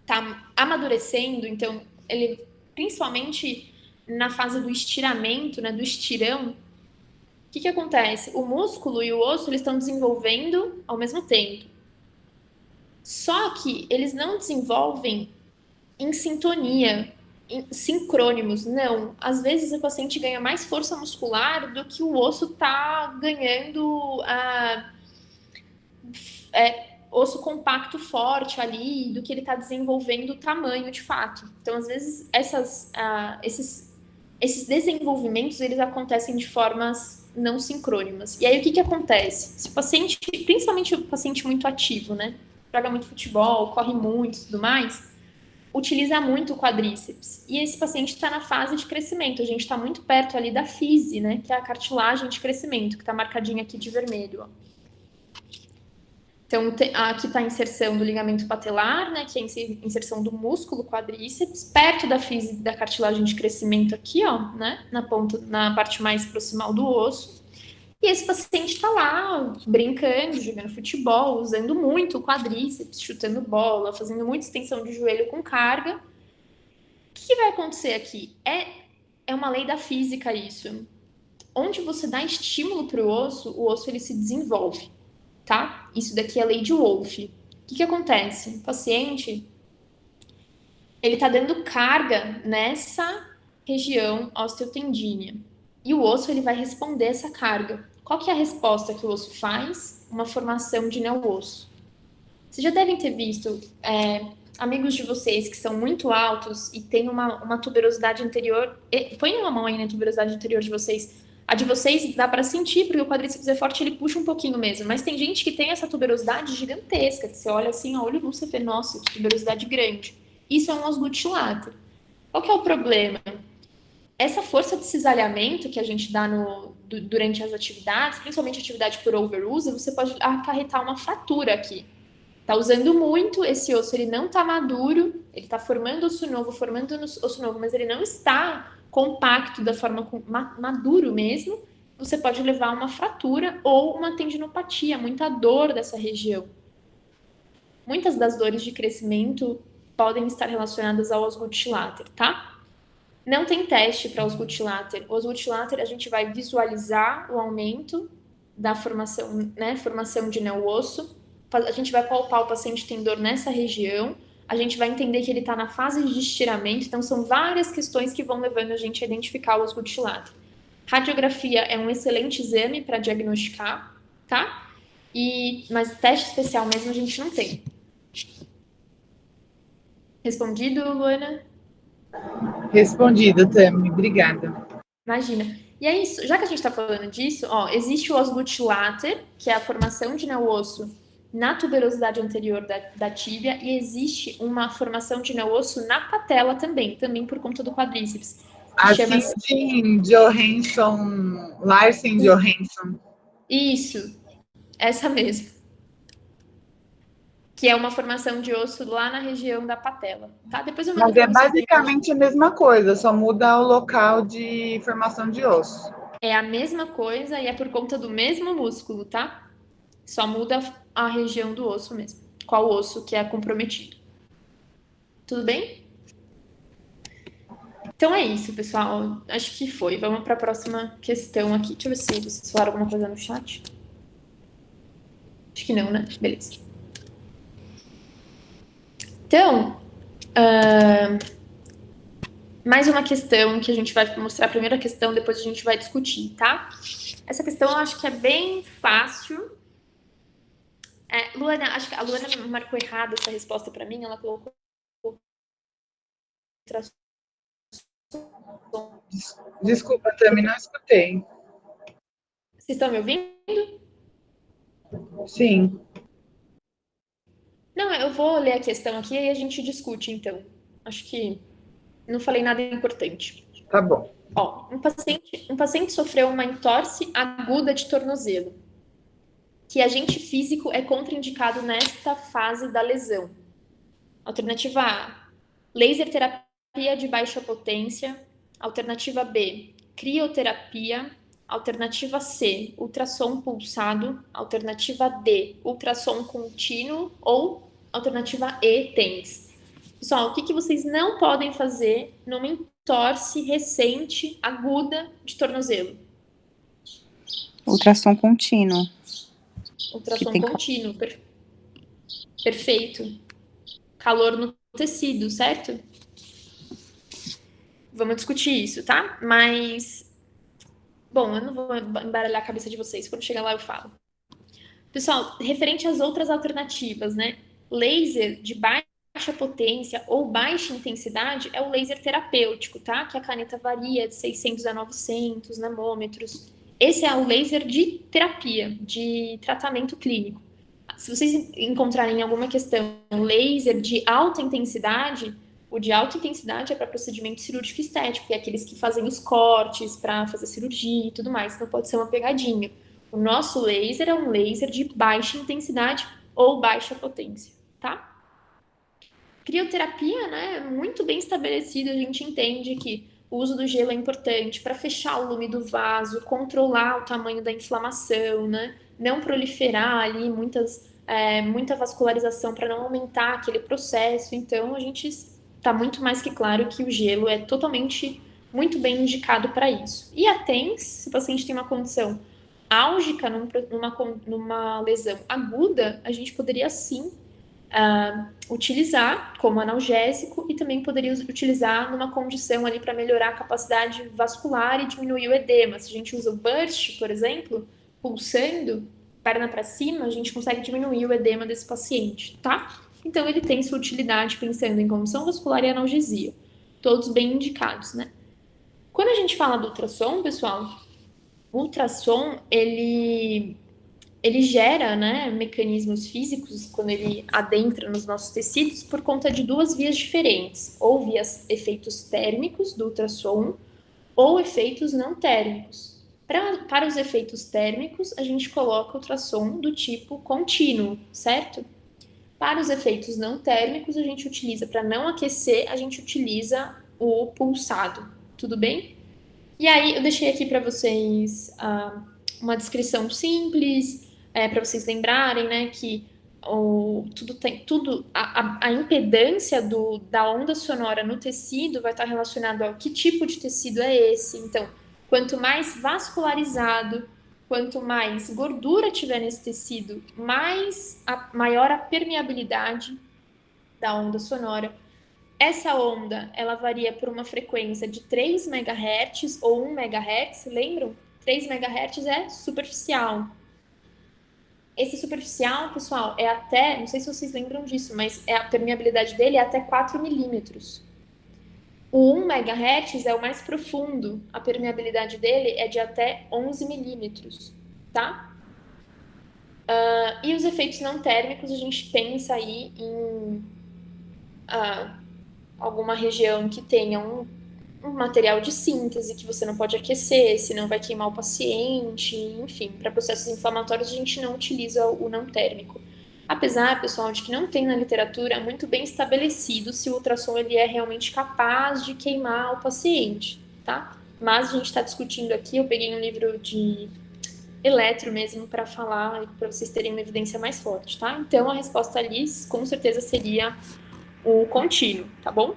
tá amadurecendo, então ele, principalmente na fase do estiramento, né, do estirão, o que acontece? O músculo e o osso, eles estão desenvolvendo ao mesmo tempo. Só que eles não desenvolvem em sintonia, sincrônimos, não. Às vezes o paciente ganha mais força muscular do que o osso está ganhando osso compacto forte ali, do que ele está desenvolvendo o tamanho de fato. Então, às vezes, esses desenvolvimentos, eles acontecem de formas não sincrônimas. E aí, o que acontece? Se o paciente, principalmente o paciente muito ativo, né? Joga muito futebol, corre muito e tudo mais, utiliza muito o quadríceps. E esse paciente está na fase de crescimento. A gente está muito perto ali da fise, né? Que é a cartilagem de crescimento, que está marcadinha aqui de vermelho, ó. Então, aqui está a inserção do ligamento patelar, né, que é a inserção do músculo quadríceps, perto da fise da cartilagem de crescimento aqui, ó, né, na parte mais proximal do osso. E esse paciente está lá, brincando, jogando futebol, usando muito o quadríceps, chutando bola, fazendo muita extensão de joelho com carga. O que vai acontecer aqui? É uma lei da física isso. Onde você dá estímulo para o osso ele se desenvolve. Tá? Isso daqui é a lei de Wolff. O que acontece? O paciente, ele tá dando carga nessa região osteotendínea. E o osso, ele vai responder essa carga. Qual que é a resposta que o osso faz? Uma formação de neo-osso. Vocês já devem ter visto amigos de vocês que são muito altos e têm uma tuberosidade anterior. Põe uma mão aí na tuberosidade anterior de vocês. A de vocês dá para sentir, porque o quadríceps é forte, ele puxa um pouquinho mesmo. Mas tem gente que tem essa tuberosidade gigantesca, que você olha assim, a olho nu, você vê, nossa, que tuberosidade grande. Isso é um osgutilator. Qual que é o problema? Essa força de cisalhamento que a gente dá durante as atividades, principalmente atividade por overuse, você pode acarretar uma fratura aqui. Tá usando muito esse osso, ele não tá maduro, ele tá formando osso novo, mas ele não está compacto da forma maduro mesmo. Você pode levar a uma fratura ou uma tendinopatia, muita dor dessa região. Muitas das dores de crescimento podem estar relacionadas ao osgutilator, tá? Não tem teste para osgutilator. O osgutilator, a gente vai visualizar o aumento da formação, né, formação de neo-osso. A gente vai palpar o paciente tem dor nessa região, a gente vai entender que ele está na fase de estiramento, então são várias questões que vão levando a gente a identificar o osgutilator. Radiografia é um excelente exame para diagnosticar, tá? Mas teste especial mesmo a gente não tem. Respondido, Luana? Respondido, Tami, obrigada. Imagina. E é isso, já que a gente está falando disso, ó, existe o osgutilator, que é a formação de neo-osso na tuberosidade anterior da tíbia, e existe uma formação de neo-osso na patela também por conta do quadríceps. Assim, sim, Larsen Johansson. Isso, essa mesmo. que é uma formação de osso lá na região da patela, tá? Depois eu mando Mas para é vocês. basicamente a mesma coisa, só muda o local de formação de osso. É a mesma coisa e é por conta do mesmo músculo, tá? Só muda a região do osso mesmo. Qual osso que é comprometido. Tudo bem? Então é isso, pessoal. Acho que foi. Vamos para a próxima questão aqui. Deixa eu ver se vocês falaram alguma coisa no chat. Acho que não, né? Beleza. Então, mais uma questão que a gente vai mostrar a primeira questão, depois a gente vai discutir, tá? Essa questão eu acho que é bem fácil. Luana, acho que a Luana marcou errado essa resposta para mim. Ela colocou ultrassom. Desculpa, também não escutei. Vocês estão me ouvindo? Sim, Não, eu vou ler a questão aqui e a gente discute, então. Acho que não falei nada importante. tá bom. Ó, um paciente sofreu uma entorse aguda de tornozelo. Que agente físico é contraindicado nesta fase da lesão? Alternativa A, laser terapia de baixa potência. Alternativa B, crioterapia. Alternativa C, ultrassom pulsado. Alternativa D, ultrassom contínuo. Ou alternativa E, TENS. Pessoal, o que vocês não podem fazer numa entorse recente, aguda de tornozelo? Ultrassom contínuo. Ultrassom contínuo. Perfeito. Calor no tecido, certo? Vamos discutir isso, tá? Mas, bom, eu não vou embaralhar a cabeça de vocês. Quando chegar lá eu falo. Pessoal, referente às outras alternativas, né? Laser de baixa potência ou baixa intensidade é o laser terapêutico, tá? Que a caneta varia de 600 a 900 nanômetros. Esse é o laser de terapia, de tratamento clínico. Se vocês encontrarem alguma questão laser de alta intensidade, o de alta intensidade é para procedimento cirúrgico estético, que é aqueles que fazem os cortes para fazer cirurgia e tudo mais, então pode ser uma pegadinha. O nosso laser é um laser de baixa intensidade ou baixa potência, tá? Crioterapia, né, muito bem estabelecido, a gente entende que o uso do gelo é importante para fechar o lume do vaso, controlar o tamanho da inflamação, né, não proliferar ali muita vascularização para não aumentar aquele processo. Então, a gente está muito mais que claro que o gelo é totalmente muito bem indicado para isso. E a TENS, se o paciente tem uma condição álgica, numa lesão aguda, a gente poderia sim utilizar como analgésico e também poderia utilizar numa condição ali para melhorar a capacidade vascular e diminuir o edema. Se a gente usa o burst, por exemplo, pulsando, perna para cima, a gente consegue diminuir o edema desse paciente, tá? Então ele tem sua utilidade pensando em condição vascular e analgesia. Todos bem indicados, né? Quando a gente fala do ultrassom, pessoal, o ultrassom, ele gera, né, mecanismos físicos quando ele adentra nos nossos tecidos por conta de duas vias diferentes, ou via efeitos térmicos do ultrassom ou efeitos não térmicos. Para os efeitos térmicos, a gente coloca ultrassom do tipo contínuo, certo? Para os efeitos não térmicos, a gente utiliza, para não aquecer, a gente utiliza o pulsado, tudo bem? E aí, eu deixei aqui para vocês uma descrição simples, para vocês lembrarem, né, que a impedância da onda sonora no tecido vai estar relacionado ao que tipo de tecido é esse. Então, quanto mais vascularizado, quanto mais gordura tiver nesse tecido, maior a permeabilidade da onda sonora. Essa onda, ela varia por uma frequência de 3 MHz ou 1 MHz, lembram? 3 MHz é superficial. Esse superficial, pessoal, é até, não sei se vocês lembram disso, mas a permeabilidade dele é até 4 milímetros. O 1 MHz é o mais profundo, a permeabilidade dele é de até 11 milímetros, tá? E os efeitos não térmicos, a gente pensa aí em alguma região que tenha um material de síntese que você não pode aquecer, senão vai queimar o paciente, enfim, para processos inflamatórios a gente não utiliza o não térmico. Apesar, pessoal, de que não tem na literatura muito bem estabelecido se o ultrassom ele é realmente capaz de queimar o paciente, tá? Mas a gente está discutindo aqui, eu peguei um livro de eletro mesmo para falar, para vocês terem uma evidência mais forte, tá? Então a resposta ali com certeza seria o contínuo, tá bom?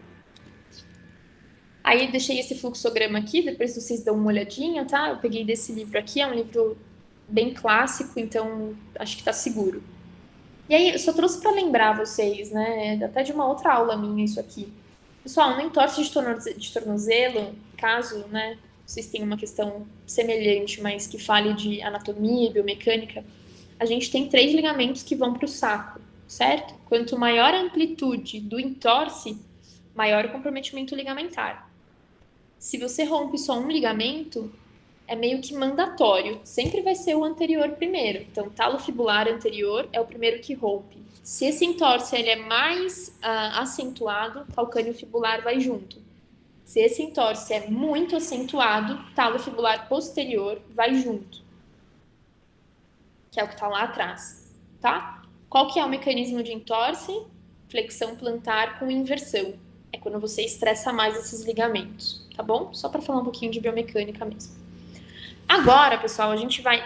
Aí deixei esse fluxograma aqui, depois vocês dão uma olhadinha, tá? Eu peguei desse livro aqui, é um livro bem clássico, então acho que tá seguro. E aí, eu só trouxe para lembrar vocês, né? Até de uma outra aula minha isso aqui. Pessoal, no entorse de tornozelo, caso, né, vocês tenham uma questão semelhante, mas que fale de anatomia, biomecânica, a gente tem 3 ligamentos que vão para o sacro, certo? Quanto maior a amplitude do entorse, maior o comprometimento ligamentar. Se você rompe só um ligamento, é meio que mandatório. Sempre vai ser o anterior primeiro. Então, talo fibular anterior é o primeiro que rompe. Se esse entorse ele é mais acentuado, calcâneo fibular vai junto. Se esse entorse é muito acentuado, talo fibular posterior vai junto. Que é o que está lá atrás, tá? Qual que é o mecanismo de entorse? Flexão plantar com inversão. É quando você estressa mais esses ligamentos, tá bom? Só para falar um pouquinho de biomecânica mesmo. Agora, pessoal,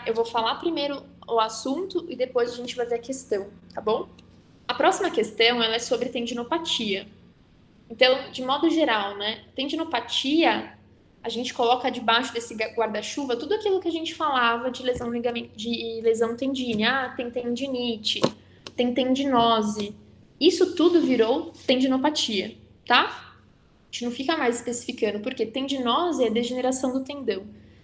eu vou falar primeiro o assunto e depois a gente vai ver a questão, tá bom? A próxima questão, ela é sobre tendinopatia. Então, de modo geral, né, tendinopatia, a gente coloca debaixo desse guarda-chuva tudo aquilo que a gente falava de lesão tendínea. Tem tendinite, tem tendinose. Isso tudo virou tendinopatia, tá? A gente não fica mais especificando, porque tendinose é degeneração do tendão.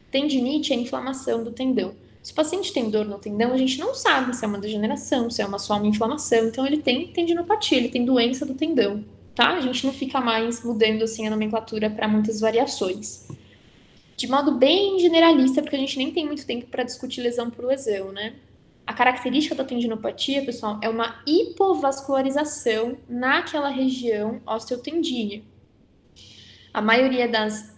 Tendinite é inflamação do tendão. Se o paciente tem dor no tendão, a gente não sabe se é uma degeneração, se é só uma inflamação. Então, ele tem tendinopatia, ele tem doença do tendão, tá? A gente não fica mais mudando assim a nomenclatura para muitas variações. De modo bem generalista, porque a gente nem tem muito tempo para discutir lesão por lesão, né? A característica da tendinopatia, pessoal, é uma hipovascularização naquela região osteotendínea. A maioria das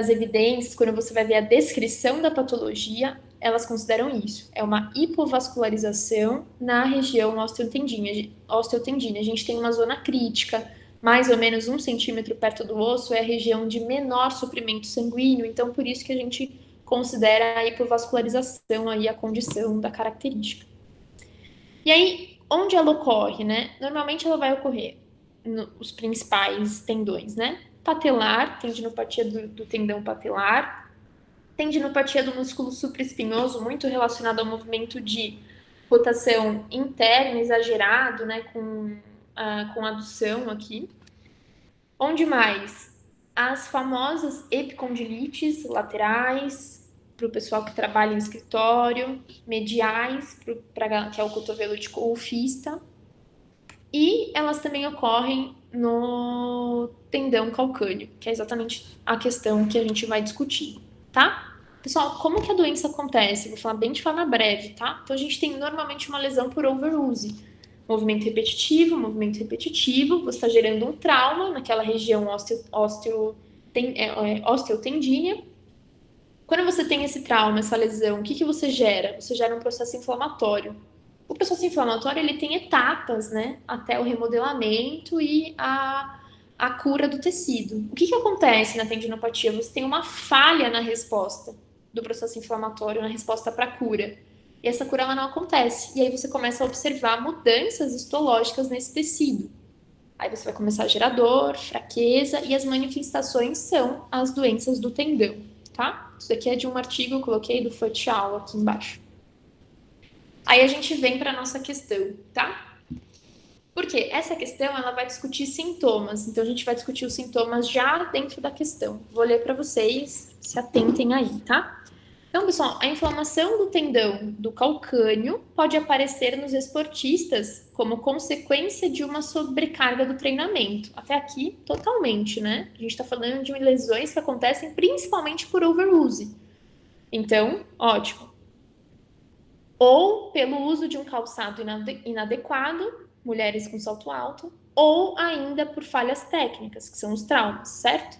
evidências, quando você vai ver a descrição da patologia, elas consideram isso. É uma hipovascularização na região osteotendínea. A gente tem uma zona crítica, mais ou menos 1 centímetro perto do osso, é a região de menor suprimento sanguíneo, então por isso que a gente considera a hipovascularização aí a condição da característica. E aí, onde ela ocorre, né? Normalmente ela vai ocorrer nos principais tendões, né? Patelar, tendinopatia do tendão patelar, tendinopatia do músculo supraespinhoso, muito relacionado ao movimento de rotação interna exagerado, né, com adução aqui. Onde mais? As famosas epicondilites laterais, para o pessoal que trabalha em escritório, mediais, que é o cotovelo de golfista, e elas também ocorrem no tendão calcâneo, que é exatamente a questão que a gente vai discutir, tá? Pessoal, como que a doença acontece? Vou falar bem de forma breve, tá? Então, a gente tem normalmente uma lesão por overuse. Movimento repetitivo, você está gerando um trauma naquela região osteotendínea. Quando você tem esse trauma, essa lesão, o que você gera? Você gera um processo inflamatório. O processo inflamatório, ele tem etapas, né? Até o remodelamento e a cura do tecido. O que acontece na tendinopatia? Você tem uma falha na resposta do processo inflamatório, na resposta para a cura. E essa cura, ela não acontece. E aí você começa a observar mudanças histológicas nesse tecido. Aí você vai começar a gerar dor, fraqueza, e as manifestações são as doenças do tendão, tá? Isso aqui é de um artigo que eu coloquei do Futchal aqui embaixo. Aí a gente vem para a nossa questão, tá? Porque essa questão, ela vai discutir sintomas. Então, a gente vai discutir os sintomas já dentro da questão. Vou ler para vocês, se atentem aí, tá? Então, pessoal, a inflamação do tendão do calcâneo pode aparecer nos esportistas como consequência de uma sobrecarga do treinamento. Até aqui, totalmente, né? A gente está falando de lesões que acontecem principalmente por overuse. Então, ótimo. Ou pelo uso de um calçado inadequado, mulheres com salto alto, ou ainda por falhas técnicas, que são os traumas, certo?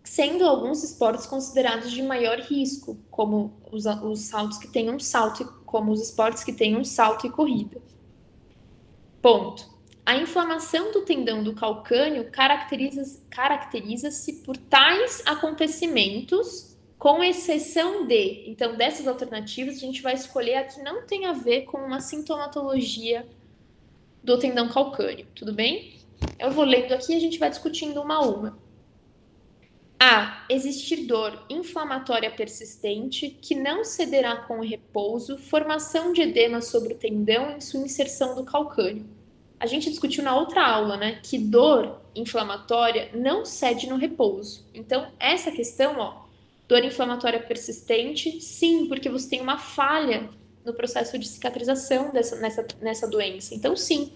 sendo alguns esportes considerados de maior risco, como os saltos que têm um salto, como os esportes que têm um salto e corrida. Ponto. A inflamação do tendão do calcâneo caracteriza-se por tais acontecimentos, com exceção de. Então, dessas alternativas, a gente vai escolher a que não tem a ver com uma sintomatologia do tendão calcâneo, tudo bem? Eu vou lendo aqui e a gente vai discutindo uma a uma. A. Existir dor inflamatória persistente que não cederá com o repouso, formação de edema sobre o tendão em sua inserção do calcâneo. A gente discutiu na outra aula, né, que dor inflamatória não cede no repouso. Então, essa questão, ó, dor inflamatória persistente, sim, porque você tem uma falha no processo de cicatrização nessa doença. Então, sim,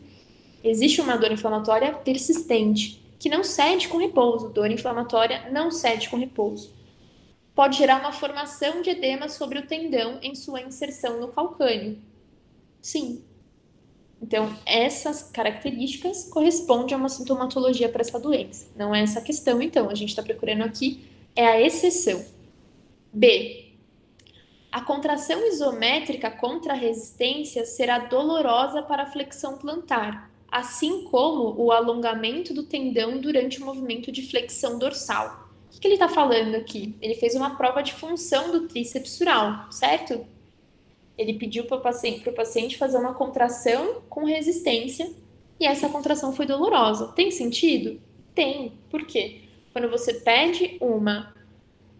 existe uma dor inflamatória persistente, que não cede com repouso. Dor inflamatória não cede com repouso. Pode gerar uma formação de edema sobre o tendão em sua inserção no calcâneo. Sim. Então, essas características correspondem a uma sintomatologia para essa doença. Não é essa a questão, então. A gente está procurando aqui é a exceção. B. A contração isométrica contra a resistência será dolorosa para a flexão plantar, assim como o alongamento do tendão durante o movimento de flexão dorsal. O que ele está falando aqui? Ele fez uma prova de função do tríceps sural, certo? Ele pediu para o paciente fazer uma contração com resistência e essa contração foi dolorosa. Tem sentido? Tem. Por quê? Quando você pede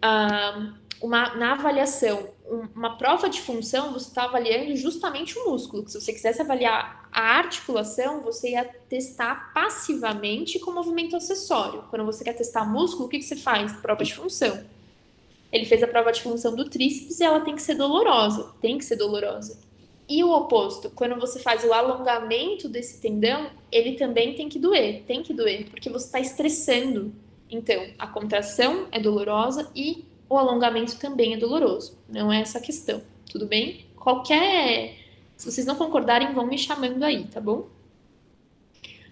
na avaliação, uma prova de função, você está avaliando justamente o músculo. Se você quisesse avaliar a articulação, você ia testar passivamente com movimento acessório. Quando você quer testar músculo, o que você faz? Prova de função. Ele fez a prova de função do tríceps e ela tem que ser dolorosa. Tem que ser dolorosa. E o oposto, quando você faz o alongamento desse tendão, ele também tem que doer, porque você está estressando. Então, a contração é dolorosa e o alongamento também é doloroso. Não é essa a questão, tudo bem? Se vocês não concordarem, vão me chamando aí, tá bom?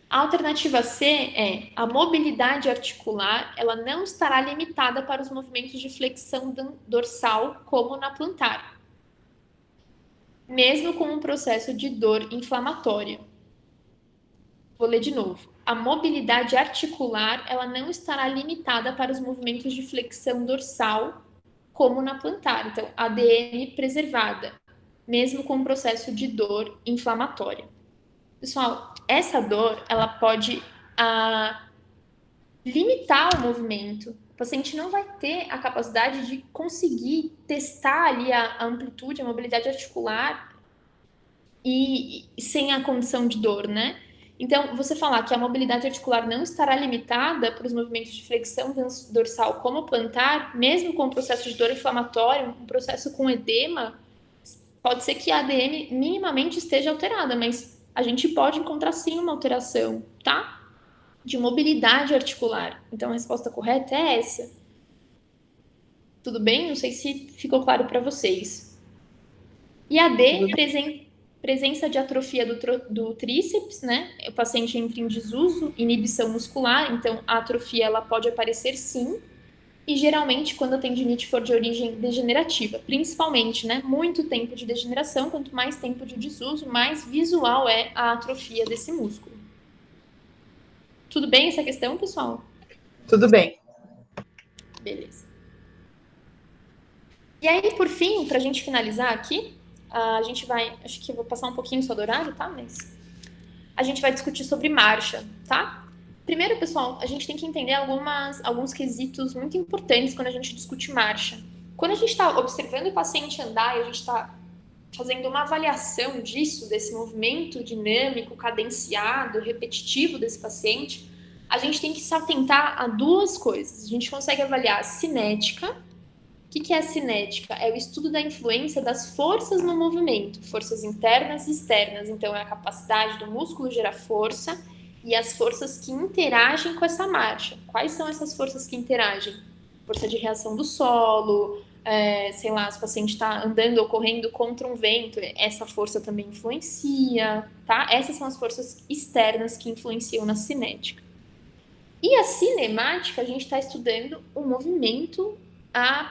A alternativa C é a mobilidade articular, ela não estará limitada para os movimentos de flexão dorsal, como na plantar, mesmo com um processo de dor inflamatória. Vou ler de novo. A mobilidade articular, ela não estará limitada para os movimentos de flexão dorsal, como na plantar. Então, ADM preservada, mesmo com um processo de dor inflamatória. Pessoal, essa dor, ela pode limitar o movimento. O paciente não vai ter a capacidade de conseguir testar ali a amplitude, a mobilidade articular e sem a condição de dor, né? Então, você falar que a mobilidade articular não estará limitada para os movimentos de flexão dorsal como plantar, mesmo com o processo de dor inflamatória, um processo com edema, pode ser que a ADM minimamente esteja alterada, mas a gente pode encontrar sim uma alteração, tá? De mobilidade articular. Então, a resposta correta é essa. Tudo bem? Não sei se ficou claro para vocês. E a D, presença de atrofia do tríceps, né? O paciente entra em desuso, inibição muscular, então a atrofia ela pode aparecer sim, e geralmente quando a tendinite for de origem degenerativa, principalmente, né? Muito tempo de degeneração, quanto mais tempo de desuso, mais visual é a atrofia desse músculo. Tudo bem essa questão, pessoal? Tudo bem. Beleza. E aí, por fim, para a gente finalizar aqui, a gente vai, acho que eu vou passar um pouquinho só do horário, tá? Mas a gente vai discutir sobre marcha, tá? Primeiro, pessoal, a gente tem que entender alguns quesitos muito importantes quando a gente discute marcha. Quando a gente está observando o paciente andar e a gente está fazendo uma avaliação disso, desse movimento dinâmico, cadenciado, repetitivo desse paciente, a gente tem que se atentar a duas coisas. A gente consegue avaliar a cinética. O que é a cinética? É o estudo da influência das forças no movimento, forças internas e externas. Então, é a capacidade do músculo gerar força e as forças que interagem com essa marcha. Quais são essas forças que interagem? Força de reação do solo, sei lá, se o paciente está andando ou correndo contra um vento, essa força também influencia, tá? Essas são as forças externas que influenciam na cinética. E a cinemática, a gente está estudando o movimento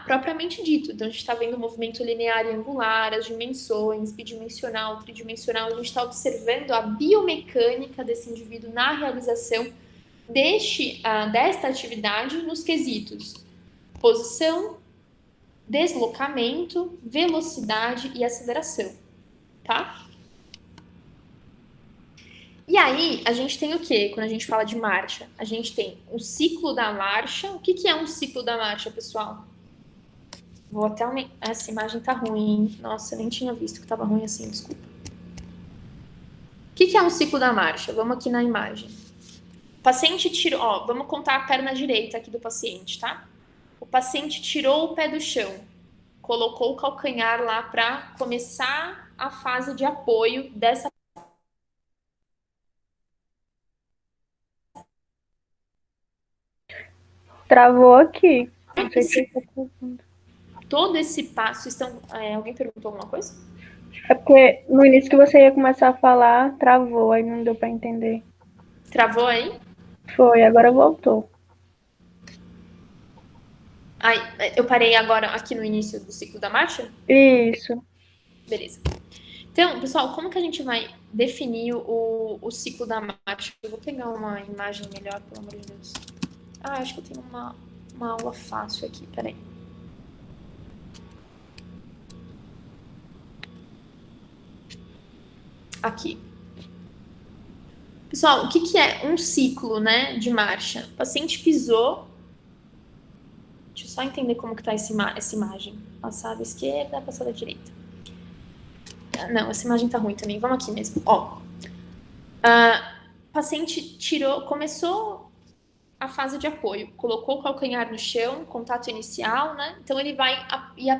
propriamente dito. Então, a gente está vendo o movimento linear e angular, as dimensões, bidimensional, tridimensional. A gente está observando a biomecânica desse indivíduo na realização desta atividade nos quesitos posição, deslocamento, velocidade e aceleração, tá? E aí, a gente tem o quê? Quando a gente fala de marcha, a gente tem o ciclo da marcha. O que é um ciclo da marcha, pessoal? Vou até aumentar. Essa imagem tá ruim. Nossa, eu nem tinha visto que tava ruim assim, desculpa. O que é um ciclo da marcha? Vamos aqui na imagem. O paciente tirou, ó, vamos contar a perna direita aqui do paciente, tá? O paciente tirou o pé do chão, colocou o calcanhar lá para começar a fase de apoio dessa. Travou aqui. Não sei se tá travando. Todo esse passo estão. Alguém perguntou alguma coisa? É porque no início que você ia começar a falar, travou, aí não deu para entender. Travou aí? Foi, agora voltou. Eu parei agora aqui no início do ciclo da marcha? Isso. Beleza. Então, pessoal, como que a gente vai definir o ciclo da marcha? Eu vou pegar uma imagem melhor, pelo amor de Deus. Acho que eu tenho uma aula fácil aqui, peraí. Aqui. Pessoal, o que é um ciclo, né, de marcha? O paciente pisou. Deixa eu só entender como que tá essa imagem. Passada à esquerda, passada à direita. Não, essa imagem tá ruim também. Vamos aqui mesmo. Ó, o paciente começou a fase de apoio, colocou o calcanhar no chão, contato inicial, né? Então ele vai ir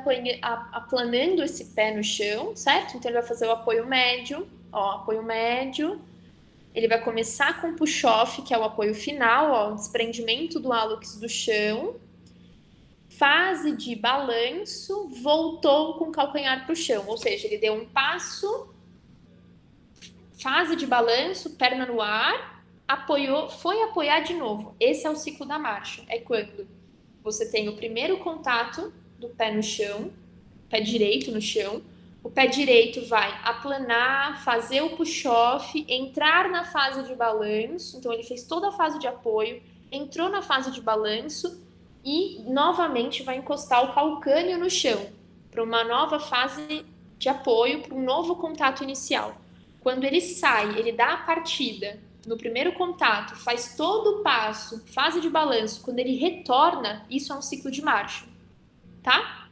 aplanando esse pé no chão, certo? Então ele vai fazer o apoio médio, ó, apoio médio. Ele vai começar com o push-off, que é o apoio final, ó, o desprendimento do hálux do chão. Fase de balanço, voltou com o calcanhar para o chão, ou seja, ele deu um passo, fase de balanço, perna no ar, apoiou, foi apoiar de novo. Esse é o ciclo da marcha. É quando você tem o primeiro contato do pé no chão, pé direito no chão, o pé direito vai aplanar, fazer o push-off, entrar na fase de balanço, então ele fez toda a fase de apoio, entrou na fase de balanço, e novamente vai encostar o calcâneo no chão para uma nova fase de apoio, para um novo contato inicial. Quando ele sai, ele dá a partida no primeiro contato, faz todo o passo, fase de balanço, quando ele retorna, isso é um ciclo de marcha, tá?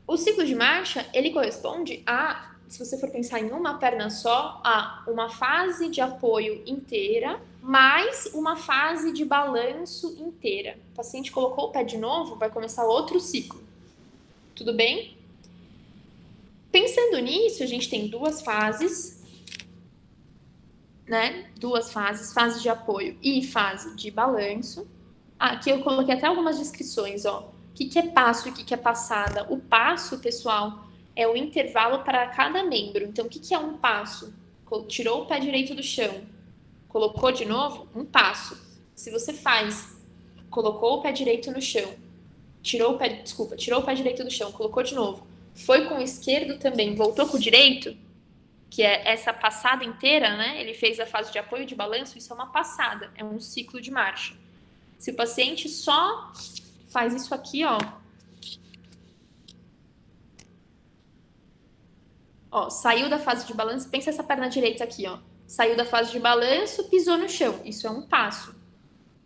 O ciclo de marcha, ele corresponde a, se você for pensar em uma perna só, a uma fase de apoio inteira, mais uma fase de balanço inteira. O paciente colocou o pé de novo, vai começar outro ciclo. Tudo bem? Pensando nisso, a gente tem duas fases, né? Duas fases, fase de apoio e fase de balanço. Aqui eu coloquei até algumas descrições, ó. O que é passo e o que é passada? O passo, pessoal, é o intervalo para cada membro. Então, o que é um passo? Tirou o pé direito do chão, colocou de novo, um passo. Se você colocou o pé direito no chão, tirou o pé direito do chão, colocou de novo, foi com o esquerdo também, voltou com o direito, que é essa passada inteira, né? Ele fez a fase de apoio de balanço, isso é uma passada, é um ciclo de marcha. Se o paciente só faz isso aqui, ó, saiu da fase de balanço, pensa essa perna direita aqui, ó. Saiu da fase de balanço, pisou no chão. Isso é um passo.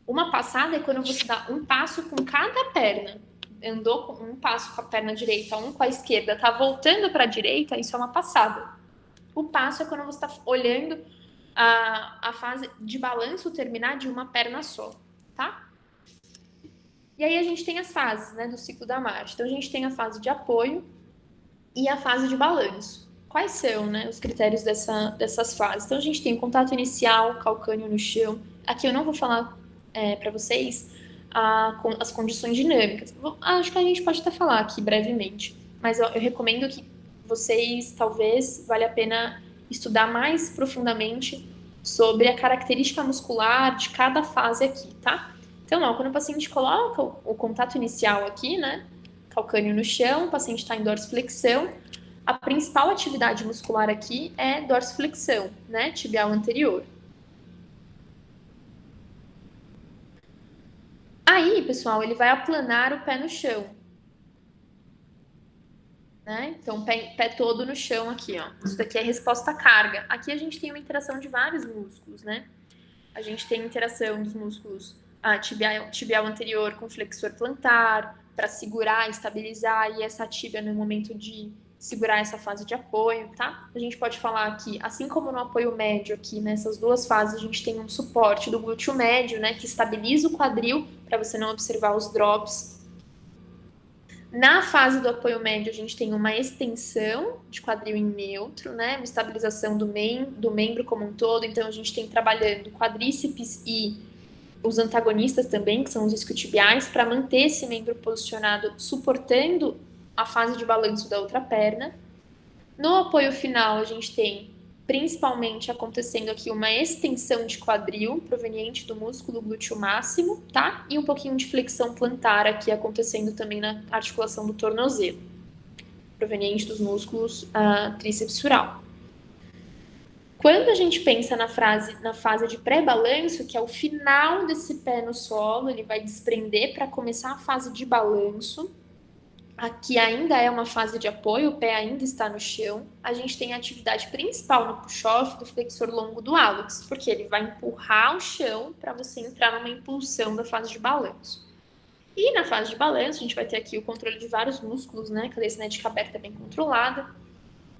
Uma passada é quando você dá um passo com cada perna. Andou com um passo com a perna direita, um com a esquerda, tá voltando para a direita, isso é uma passada. O passo é quando você está olhando a fase de balanço terminar de uma perna só, tá? E aí a gente tem as fases, né, do ciclo da marcha. Então a gente tem a fase de apoio e a fase de balanço. Quais são, né, os critérios dessas fases? Então, a gente tem o contato inicial, calcâneo no chão. Aqui eu não vou falar para vocês as condições dinâmicas. Acho que a gente pode até falar aqui brevemente, mas eu recomendo que vocês, talvez, vale a pena estudar mais profundamente sobre a característica muscular de cada fase aqui, tá? Então, ó, quando o paciente coloca o contato inicial aqui, né, calcâneo no chão, o paciente está em dorsiflexão, a principal atividade muscular aqui é dorsiflexão, né, tibial anterior. Aí, pessoal, ele vai aplanar o pé no chão, né? Então, pé todo no chão aqui, ó. Isso daqui é resposta à carga. Aqui a gente tem uma interação de vários músculos, né? A gente tem interação dos músculos tibial anterior com flexor plantar, para segurar, estabilizar, e essa tíbia no momento de segurar essa fase de apoio, tá? A gente pode falar aqui, assim como no apoio médio aqui, nessas duas fases, a gente tem um suporte do glúteo médio, né, que estabiliza o quadril, para você não observar os drops. Na fase do apoio médio, a gente tem uma extensão de quadril em neutro, né? Uma estabilização do membro como um todo. Então, a gente tem trabalhando quadríceps e os antagonistas também, que são os isquiotibiais, para manter esse membro posicionado, suportando a fase de balanço da outra perna. No apoio final, a gente tem principalmente acontecendo aqui uma extensão de quadril proveniente do músculo glúteo máximo, tá? E um pouquinho de flexão plantar aqui acontecendo também na articulação do tornozelo, proveniente dos músculos tríceps femoral. Quando a gente pensa na fase de pré-balanço, que é o final desse pé no solo, ele vai desprender para começar a fase de balanço. Aqui ainda é uma fase de apoio, o pé ainda está no chão. A gente tem a atividade principal no push-off do flexor longo do hálux, porque ele vai empurrar o chão para você entrar numa impulsão da fase de balanço. E na fase de balanço, a gente vai ter aqui o controle de vários músculos, né? A cadeia cinética aberta bem controlada.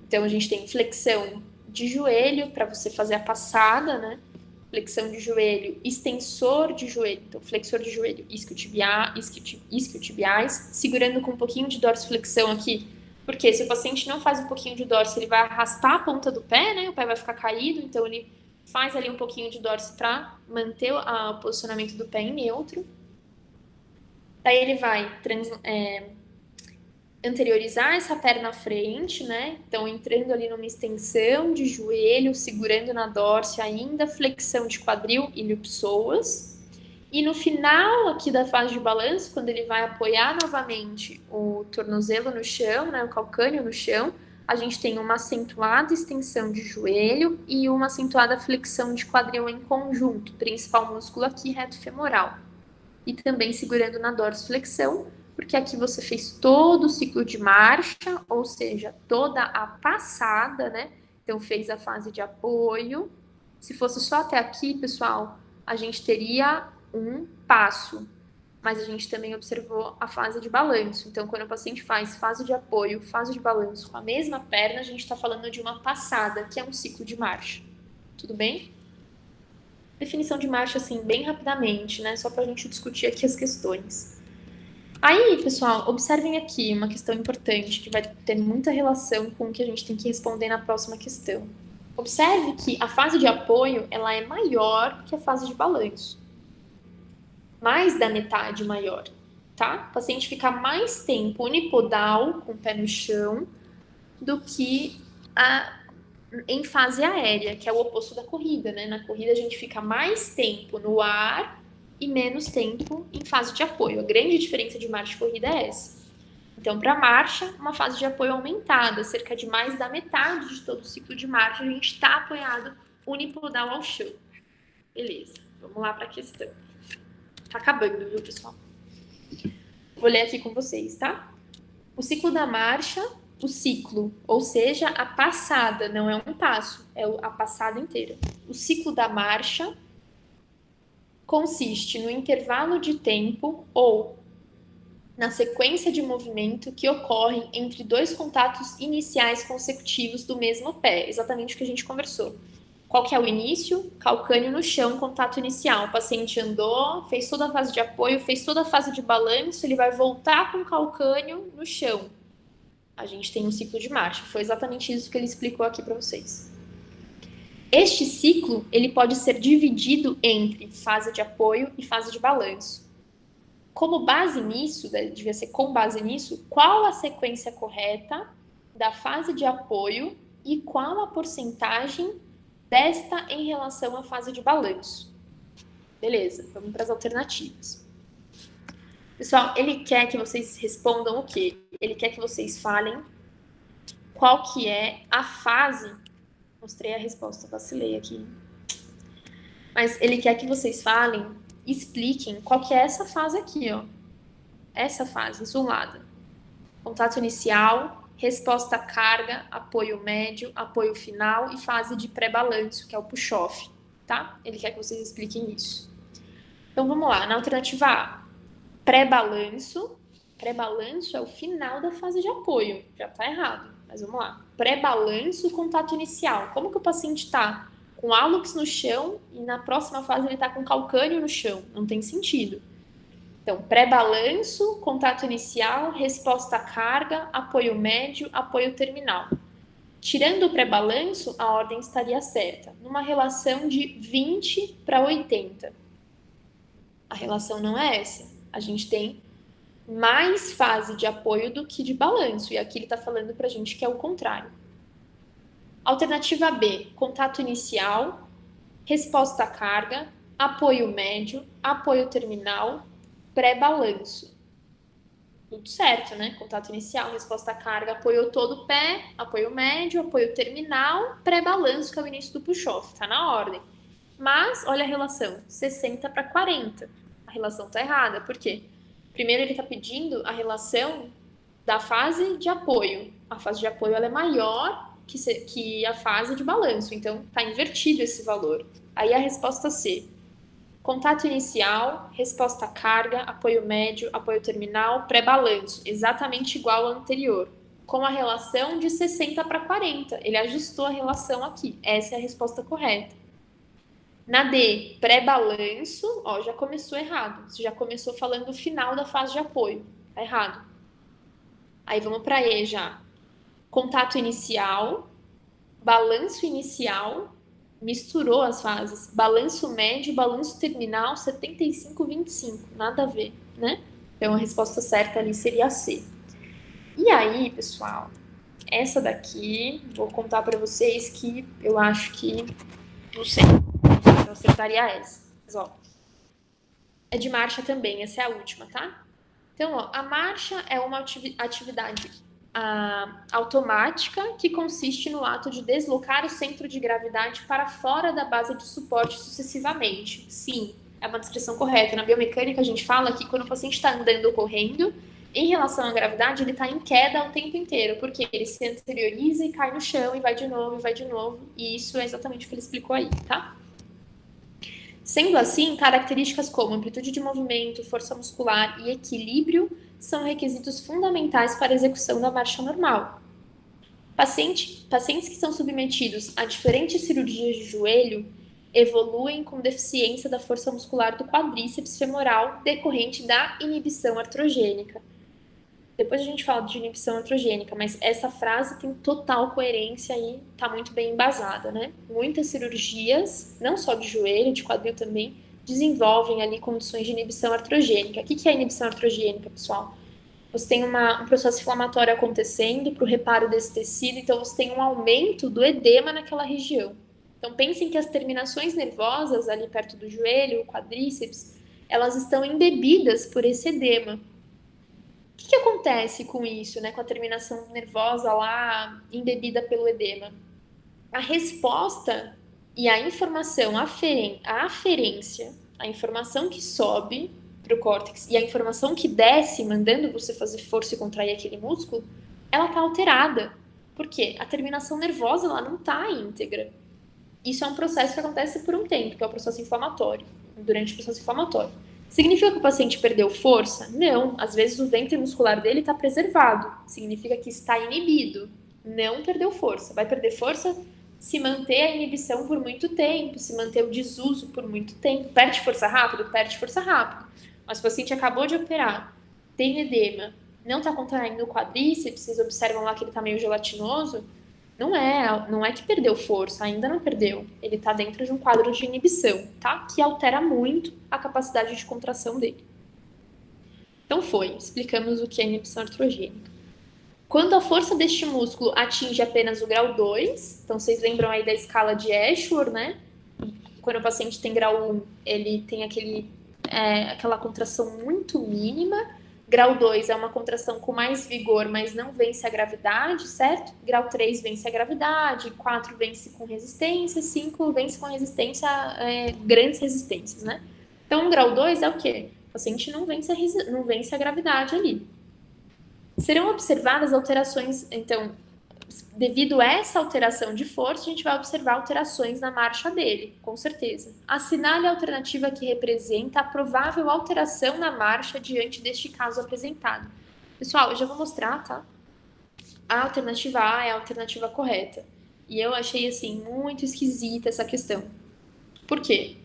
Então, a gente tem flexão de joelho para você fazer a passada, né? Flexão de joelho, extensor de joelho, então flexor de joelho, isquiotibiais, segurando com um pouquinho de dorsiflexão aqui, porque se o paciente não faz um pouquinho de dorso, ele vai arrastar a ponta do pé, né? O pé vai ficar caído, então ele faz ali um pouquinho de dorso para manter o posicionamento do pé em neutro. Daí ele vai anteriorizar essa perna à frente, né? Então, entrando ali numa extensão de joelho, segurando na dorse ainda, flexão de quadril, iliopsoas. E no final aqui da fase de balanço, quando ele vai apoiar novamente o tornozelo no chão, né? O calcâneo no chão, a gente tem uma acentuada extensão de joelho e uma acentuada flexão de quadril em conjunto, principal músculo aqui, reto femoral. E também segurando na dorsiflexão, porque aqui você fez todo o ciclo de marcha, ou seja, toda a passada, né? Então, fez a fase de apoio. Se fosse só até aqui, pessoal, a gente teria um passo, mas a gente também observou a fase de balanço. Então, quando o paciente faz fase de apoio, fase de balanço com a mesma perna, a gente está falando de uma passada, que é um ciclo de marcha. Tudo bem? Definição de marcha, assim, bem rapidamente, né? Só para a gente discutir aqui as questões. Aí, pessoal, observem aqui uma questão importante que vai ter muita relação com o que a gente tem que responder na próxima questão. Observe que a fase de apoio, ela é maior que a fase de balanço. Mais da metade maior, tá? O paciente fica mais tempo unipodal, com o pé no chão, do que em fase aérea, que é o oposto da corrida, né? Na corrida a gente fica mais tempo no ar e menos tempo em fase de apoio. A grande diferença de marcha e corrida é essa. Então, para marcha, uma fase de apoio aumentada, cerca de mais da metade de todo o ciclo de marcha, a gente está apoiado unipodal ao chão. Beleza, vamos lá para a questão. Tá acabando, viu, pessoal? Vou ler aqui com vocês, tá? O ciclo da marcha, o ciclo, ou seja, a passada, não é um passo, é a passada inteira. O ciclo da marcha consiste no intervalo de tempo ou na sequência de movimento que ocorre entre dois contatos iniciais consecutivos do mesmo pé, exatamente o que a gente conversou. Qual que é o início? Calcâneo no chão, contato inicial. O paciente andou, fez toda a fase de apoio, fez toda a fase de balanço, ele vai voltar com o calcâneo no chão. A gente tem um ciclo de marcha. Foi exatamente isso que ele explicou aqui para vocês. Este ciclo, ele pode ser dividido entre fase de apoio e fase de balanço. Como base nisso, devia ser com base nisso, qual a sequência correta da fase de apoio e qual a porcentagem desta em relação à fase de balanço. Beleza, vamos para as alternativas. Pessoal, ele quer que vocês respondam o quê? Ele quer que vocês falem qual que é a fase. Mostrei a resposta, vacilei aqui. Mas ele quer que vocês falem, expliquem qual que é essa fase aqui, ó. Essa fase, isolada. Contato inicial, resposta à carga, apoio médio, apoio final e fase de pré-balanço, que é o push-off, tá? Ele quer que vocês expliquem isso. Então, vamos lá. Na alternativa A, pré-balanço. Pré-balanço é o final da fase de apoio. Já tá errado, mas vamos lá. Pré-balanço, contato inicial. Como que o paciente tá com hálux no chão e na próxima fase ele tá com calcânio no chão? Não tem sentido. Então, pré-balanço, contato inicial, resposta à carga, apoio médio, apoio terminal. Tirando o pré-balanço, a ordem estaria certa, numa relação de 20 para 80. A relação não é essa. A gente tem mais fase de apoio do que de balanço, e aqui ele está falando para a gente que é o contrário. Alternativa B, contato inicial, resposta à carga, apoio médio, apoio terminal, pré-balanço. Tudo certo, né? Contato inicial, resposta à carga, apoio todo pé, apoio médio, apoio terminal, pré-balanço, que é o início do push-off, tá na ordem. Mas, olha a relação, 60 para 40. A relação tá errada, por quê? Primeiro ele tá pedindo a relação da fase de apoio. A fase de apoio ela é maior que a fase de balanço, então tá invertido esse valor. Aí a resposta C. Contato inicial, resposta à carga, apoio médio, apoio terminal, pré-balanço, exatamente igual ao anterior, com a relação de 60 para 40. Ele ajustou a relação aqui. Essa é a resposta correta. Na D, pré-balanço, ó, já começou errado. Você já começou falando o final da fase de apoio. Tá errado. Aí vamos para E já. Contato inicial, balanço inicial, misturou as fases. Balanço médio, balanço terminal, 75-25. Nada a ver, né? Então, a resposta certa ali seria a C. E aí, pessoal, essa daqui, vou contar para vocês que eu acho que, não sei se eu acertaria essa. Mas, ó, é de marcha também, essa é a última, tá? Então, ó, a marcha é uma atividade automática que consiste no ato de deslocar o centro de gravidade para fora da base de suporte sucessivamente. Sim, é uma descrição correta. Na biomecânica a gente fala que quando o paciente está andando ou correndo, em relação à gravidade, ele está em queda o tempo inteiro, porque ele se anterioriza e cai no chão e vai de novo, e isso é exatamente o que ele explicou aí, tá? Sendo assim, características como amplitude de movimento, força muscular e equilíbrio são requisitos fundamentais para a execução da marcha normal. Pacientes que são submetidos a diferentes cirurgias de joelho evoluem com deficiência da força muscular do quadríceps femoral decorrente da inibição artrogênica. Depois a gente fala de inibição artrogênica, mas essa frase tem total coerência e está muito bem embasada, né? Muitas cirurgias, não só de joelho, de quadril também, desenvolvem ali condições de inibição artrogênica. O que é inibição artrogênica, pessoal? Você tem um processo inflamatório acontecendo para o reparo desse tecido, então você tem um aumento do edema naquela região. Então pensem que as terminações nervosas ali perto do joelho, o quadríceps, elas estão embebidas por esse edema. O que acontece com isso, né, com a terminação nervosa lá embebida pelo edema? A resposta e a informação, a aferência, a informação que sobe para o córtex e a informação que desce, mandando você fazer força e contrair aquele músculo, ela está alterada. Por quê? A terminação nervosa ela não está íntegra. Isso é um processo que acontece por um tempo, que é o processo inflamatório, durante o processo inflamatório. Significa que o paciente perdeu força? Não. Às vezes o ventre muscular dele está preservado. Significa que está inibido. Não perdeu força. Vai perder força se manter a inibição por muito tempo, se manter o desuso por muito tempo. Perde força rápido? Perde força rápido. Mas o paciente acabou de operar, tem edema, não está contraindo o quadríceps, vocês observam lá que ele está meio gelatinoso. Não é que perdeu força, ainda não perdeu. Ele está dentro de um quadro de inibição, tá? Que altera muito a capacidade de contração dele. Então explicamos o que é inibição artrogênica. Quando a força deste músculo atinge apenas o grau 2, então vocês lembram aí da escala de Ashworth, né? Quando o paciente tem grau 1, ele tem aquela contração muito mínima. Grau 2 é uma contração com mais vigor, mas não vence a gravidade, certo? Grau 3 vence a gravidade, 4 vence com resistência, 5 vence com resistência, grandes resistências, né? Então, grau 2 é o quê? O paciente não vence a gravidade ali. Serão observadas alterações, então, devido a essa alteração de força, a gente vai observar alterações na marcha dele, com certeza. Assinale a alternativa que representa a provável alteração na marcha diante deste caso apresentado. Pessoal, eu já vou mostrar, tá? A alternativa A é a alternativa correta. E eu achei, assim, muito esquisita essa questão. Por quê?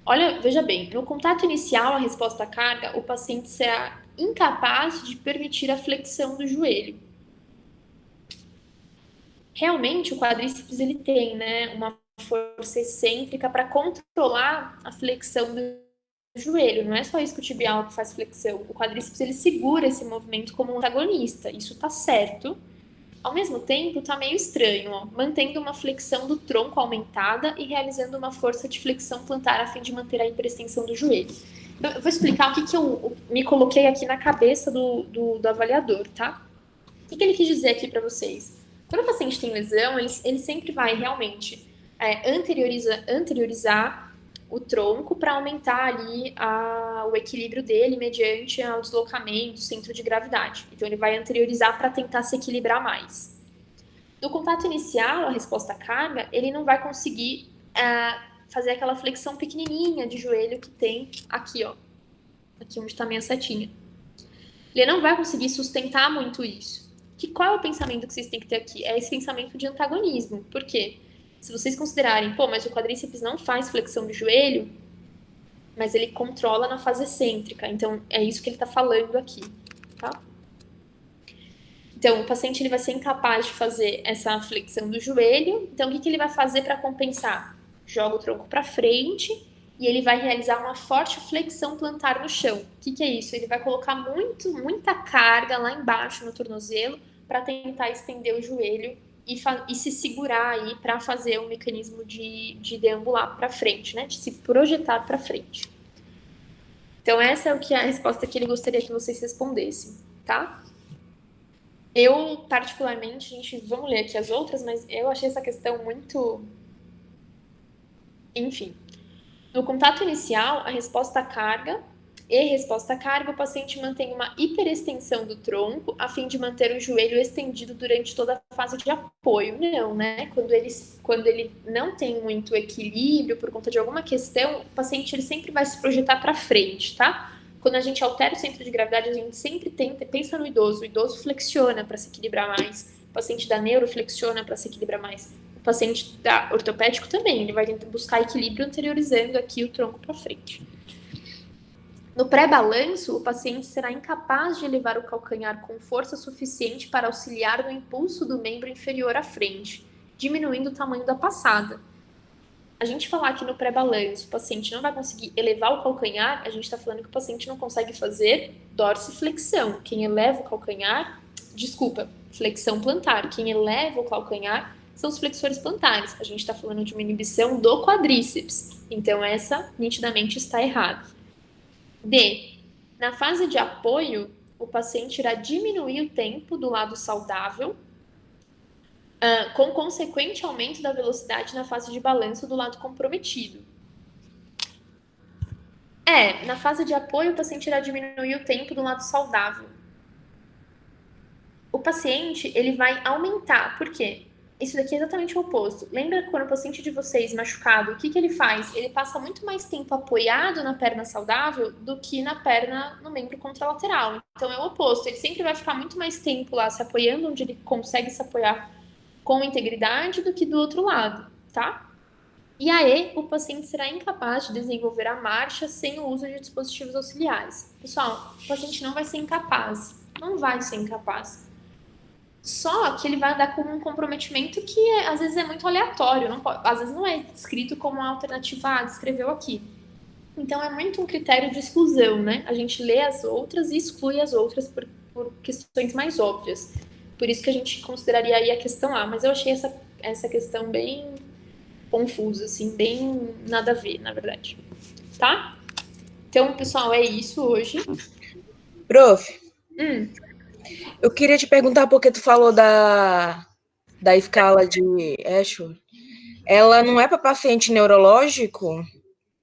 Olha, veja bem, no contato inicial à resposta à carga, o paciente será incapaz de permitir a flexão do joelho. Realmente, o quadríceps ele tem, né, uma força excêntrica para controlar a flexão do joelho. Não é só isquiotibial que faz flexão. O quadríceps ele segura esse movimento como um antagonista. Isso tá certo. Ao mesmo tempo, tá meio estranho, ó, mantendo uma flexão do tronco aumentada e realizando uma força de flexão plantar a fim de manter a hiperextensão do joelho. Então, eu vou explicar o que eu me coloquei aqui na cabeça do avaliador, tá? O que ele quis dizer aqui para vocês? Quando o paciente tem lesão, ele sempre vai realmente anteriorizar o tronco para aumentar ali o equilíbrio dele mediante o deslocamento do centro de gravidade. Então, ele vai anteriorizar para tentar se equilibrar mais. No contato inicial, a resposta à carga, ele não vai conseguir fazer aquela flexão pequenininha de joelho que tem aqui, ó. Aqui onde está a minha setinha. Ele não vai conseguir sustentar muito isso. Qual é o pensamento que vocês têm que ter aqui? É esse pensamento de antagonismo. Por quê? Se vocês considerarem, mas o quadríceps não faz flexão de joelho, mas ele controla na fase excêntrica. Então, é isso que ele está falando aqui, tá? Então, o paciente ele vai ser incapaz de fazer essa flexão do joelho. Então, o que ele vai fazer para compensar? Joga o tronco para frente e ele vai realizar uma forte flexão plantar no chão. O que é isso? Ele vai colocar muita carga lá embaixo no tornozelo para tentar estender o joelho e se segurar aí para fazer um mecanismo de deambular para frente, né? De se projetar para frente. Então, essa é a resposta que ele gostaria que vocês respondessem, tá? Eu, particularmente, vamos ler aqui as outras, mas eu achei essa questão muito... Enfim. No contato inicial, a resposta à carga o paciente mantém uma hiperextensão do tronco a fim de manter o joelho estendido durante toda a fase de apoio. Não, né? Quando ele não tem muito equilíbrio por conta de alguma questão, o paciente ele sempre vai se projetar para frente, tá? Quando a gente altera o centro de gravidade, a gente sempre pensa no idoso. O idoso flexiona para se equilibrar mais. O paciente da neuro flexiona para se equilibrar mais. O paciente da ortopédico também, ele vai tentar buscar equilíbrio anteriorizando aqui o tronco para frente. No pré-balanço, o paciente será incapaz de elevar o calcanhar com força suficiente para auxiliar no impulso do membro inferior à frente, diminuindo o tamanho da passada. A gente falar que no pré-balanço o paciente não vai conseguir elevar o calcanhar, a gente está falando que o paciente não consegue fazer dorsiflexão. Quem eleva o calcanhar, flexão plantar. Quem eleva o calcanhar são os flexores plantares. A gente está falando de uma inibição do quadríceps. Então, essa nitidamente está errada. D. Na fase de apoio, o paciente irá diminuir o tempo do lado saudável, com consequente aumento da velocidade na fase de balanço do lado comprometido. Na fase de apoio, o paciente irá diminuir o tempo do lado saudável. O paciente, ele vai aumentar. Por quê? Isso daqui é exatamente o oposto. Lembra quando o paciente de vocês machucado, o que ele faz? Ele passa muito mais tempo apoiado na perna saudável do que no membro contralateral. Então é o oposto. Ele sempre vai ficar muito mais tempo lá se apoiando onde ele consegue se apoiar com integridade do que do outro lado, tá? E aí, o paciente será incapaz de desenvolver a marcha sem o uso de dispositivos auxiliares. Pessoal, o paciente não vai ser incapaz. Não vai ser incapaz. Só que ele vai andar com um comprometimento que às vezes é muito aleatório, às vezes não é descrito como uma alternativa A, descreveu aqui. Então é muito um critério de exclusão, né? A gente lê as outras e exclui as outras por questões mais óbvias. Por isso que a gente consideraria aí a questão A. Mas eu achei essa questão bem confusa, assim, bem nada a ver, na verdade. Tá? Então, pessoal, é isso hoje. Prof, Hum, eu queria te perguntar porque tu falou da escala de Ashworth. Ela não é para paciente neurológico,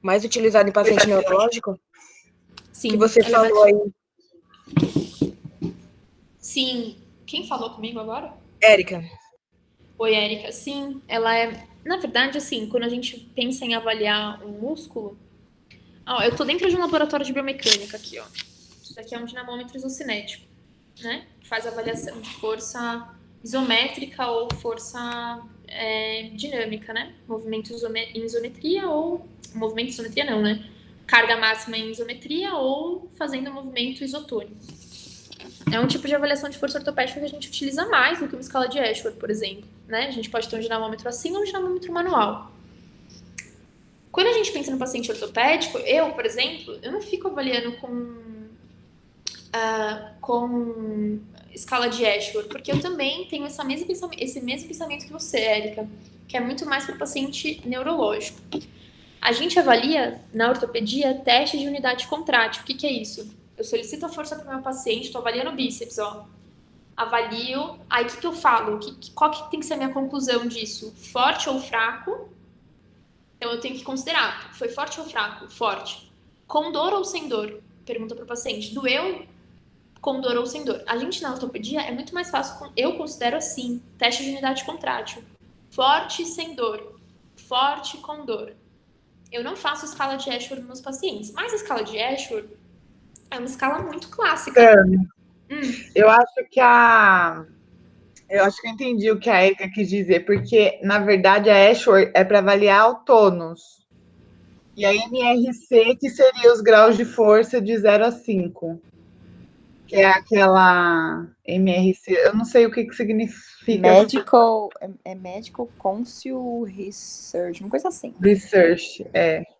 mais utilizada em paciente neurológico? sim. Que você ela falou aí, Sim. Quem falou comigo agora? Érica. Oi, Érica. Sim, ela é. Na verdade, assim, quando a gente pensa em avaliar um músculo. Ó, eu tô dentro de um laboratório de biomecânica aqui, ó. Isso daqui é um dinamômetro isocinético, né? Que faz avaliação de força isométrica ou força dinâmica, né? Movimento em isometria ou. Movimento em isometria não, né? Carga máxima em isometria ou fazendo movimento isotônico. É um tipo de avaliação de força ortopédica que a gente utiliza mais do que uma escala de Ashworth, por exemplo. Né? A gente pode ter um dinamômetro assim ou um dinamômetro manual. Quando a gente pensa no paciente ortopédico, eu, por exemplo, eu não fico avaliando com escala de Ashworth, porque eu também tenho esse mesmo pensamento que você, Érica, que é muito mais para o paciente neurológico. A gente avalia, na ortopedia, teste de unidade contrátil. O que é isso? Eu solicito a força para o meu paciente, estou avaliando o bíceps, ó. Avalio, aí o que eu falo? Qual que tem que ser a minha conclusão disso? Forte ou fraco? Então eu tenho que considerar, foi forte ou fraco? Forte. Com dor ou sem dor? Pergunta para o paciente. Doeu? Com dor ou sem dor? A gente na ortopedia é muito mais fácil, eu considero assim, teste de unidade contrátil. Forte sem dor. Forte com dor. Eu não faço escala de Ashworth nos meus pacientes, mas a escala de Ashworth é uma escala muito clássica. Eu acho que eu entendi o que a Erika quis dizer, porque, na verdade, a Ashworth é para avaliar o tônus. E a MRC, que seria os graus de força de 0 a 5. Que é aquela MRC, eu não sei o que significa. Medical Council Research, uma coisa assim. Research,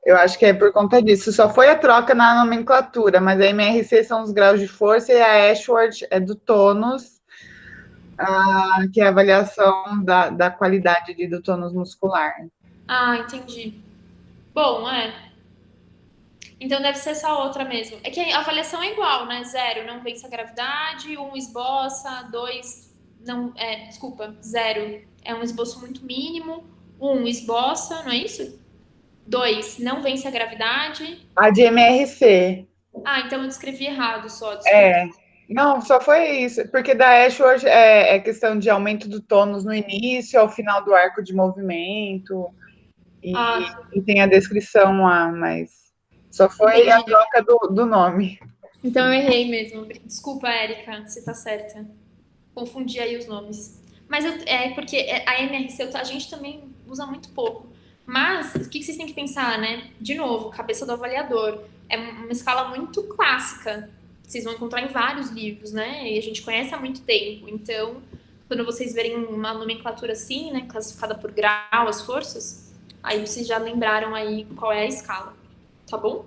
eu acho que é por conta disso. Só foi a troca na nomenclatura, mas a MRC são os graus de força e a Ashworth é do tônus, que é a avaliação da qualidade do tônus muscular. Ah, entendi. Bom, então deve ser essa outra mesmo. É que a avaliação é igual, né? 0, não vence a gravidade, 1 esboça, 2, não, desculpa, 0 é um esboço muito mínimo, 1 esboça, não é isso? 2, não vence a gravidade. A de MRC. Ah, então eu descrevi errado só, desculpa. Não, só foi isso, porque da Ashworth é questão de aumento do tônus no início, ao final do arco de movimento, e tem a descrição lá, mas só foi entendi. a troca do nome. Então eu errei mesmo. Desculpa, Érica, você tá certa. Confundi aí os nomes. Mas porque a MRC a gente também usa muito pouco. Mas o que vocês têm que pensar, né? De novo, cabeça do avaliador. É uma escala muito clássica. Vocês vão encontrar em vários livros, né? E a gente conhece há muito tempo. Então, quando vocês verem uma nomenclatura assim, né? Classificada por grau, as forças, aí vocês já lembraram aí qual é a escala. Tá bom?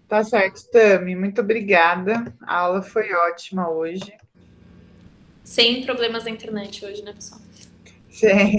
Tá certo, Tami, muito obrigada. A aula foi ótima hoje. Sem problemas na internet hoje, né, pessoal? Sim.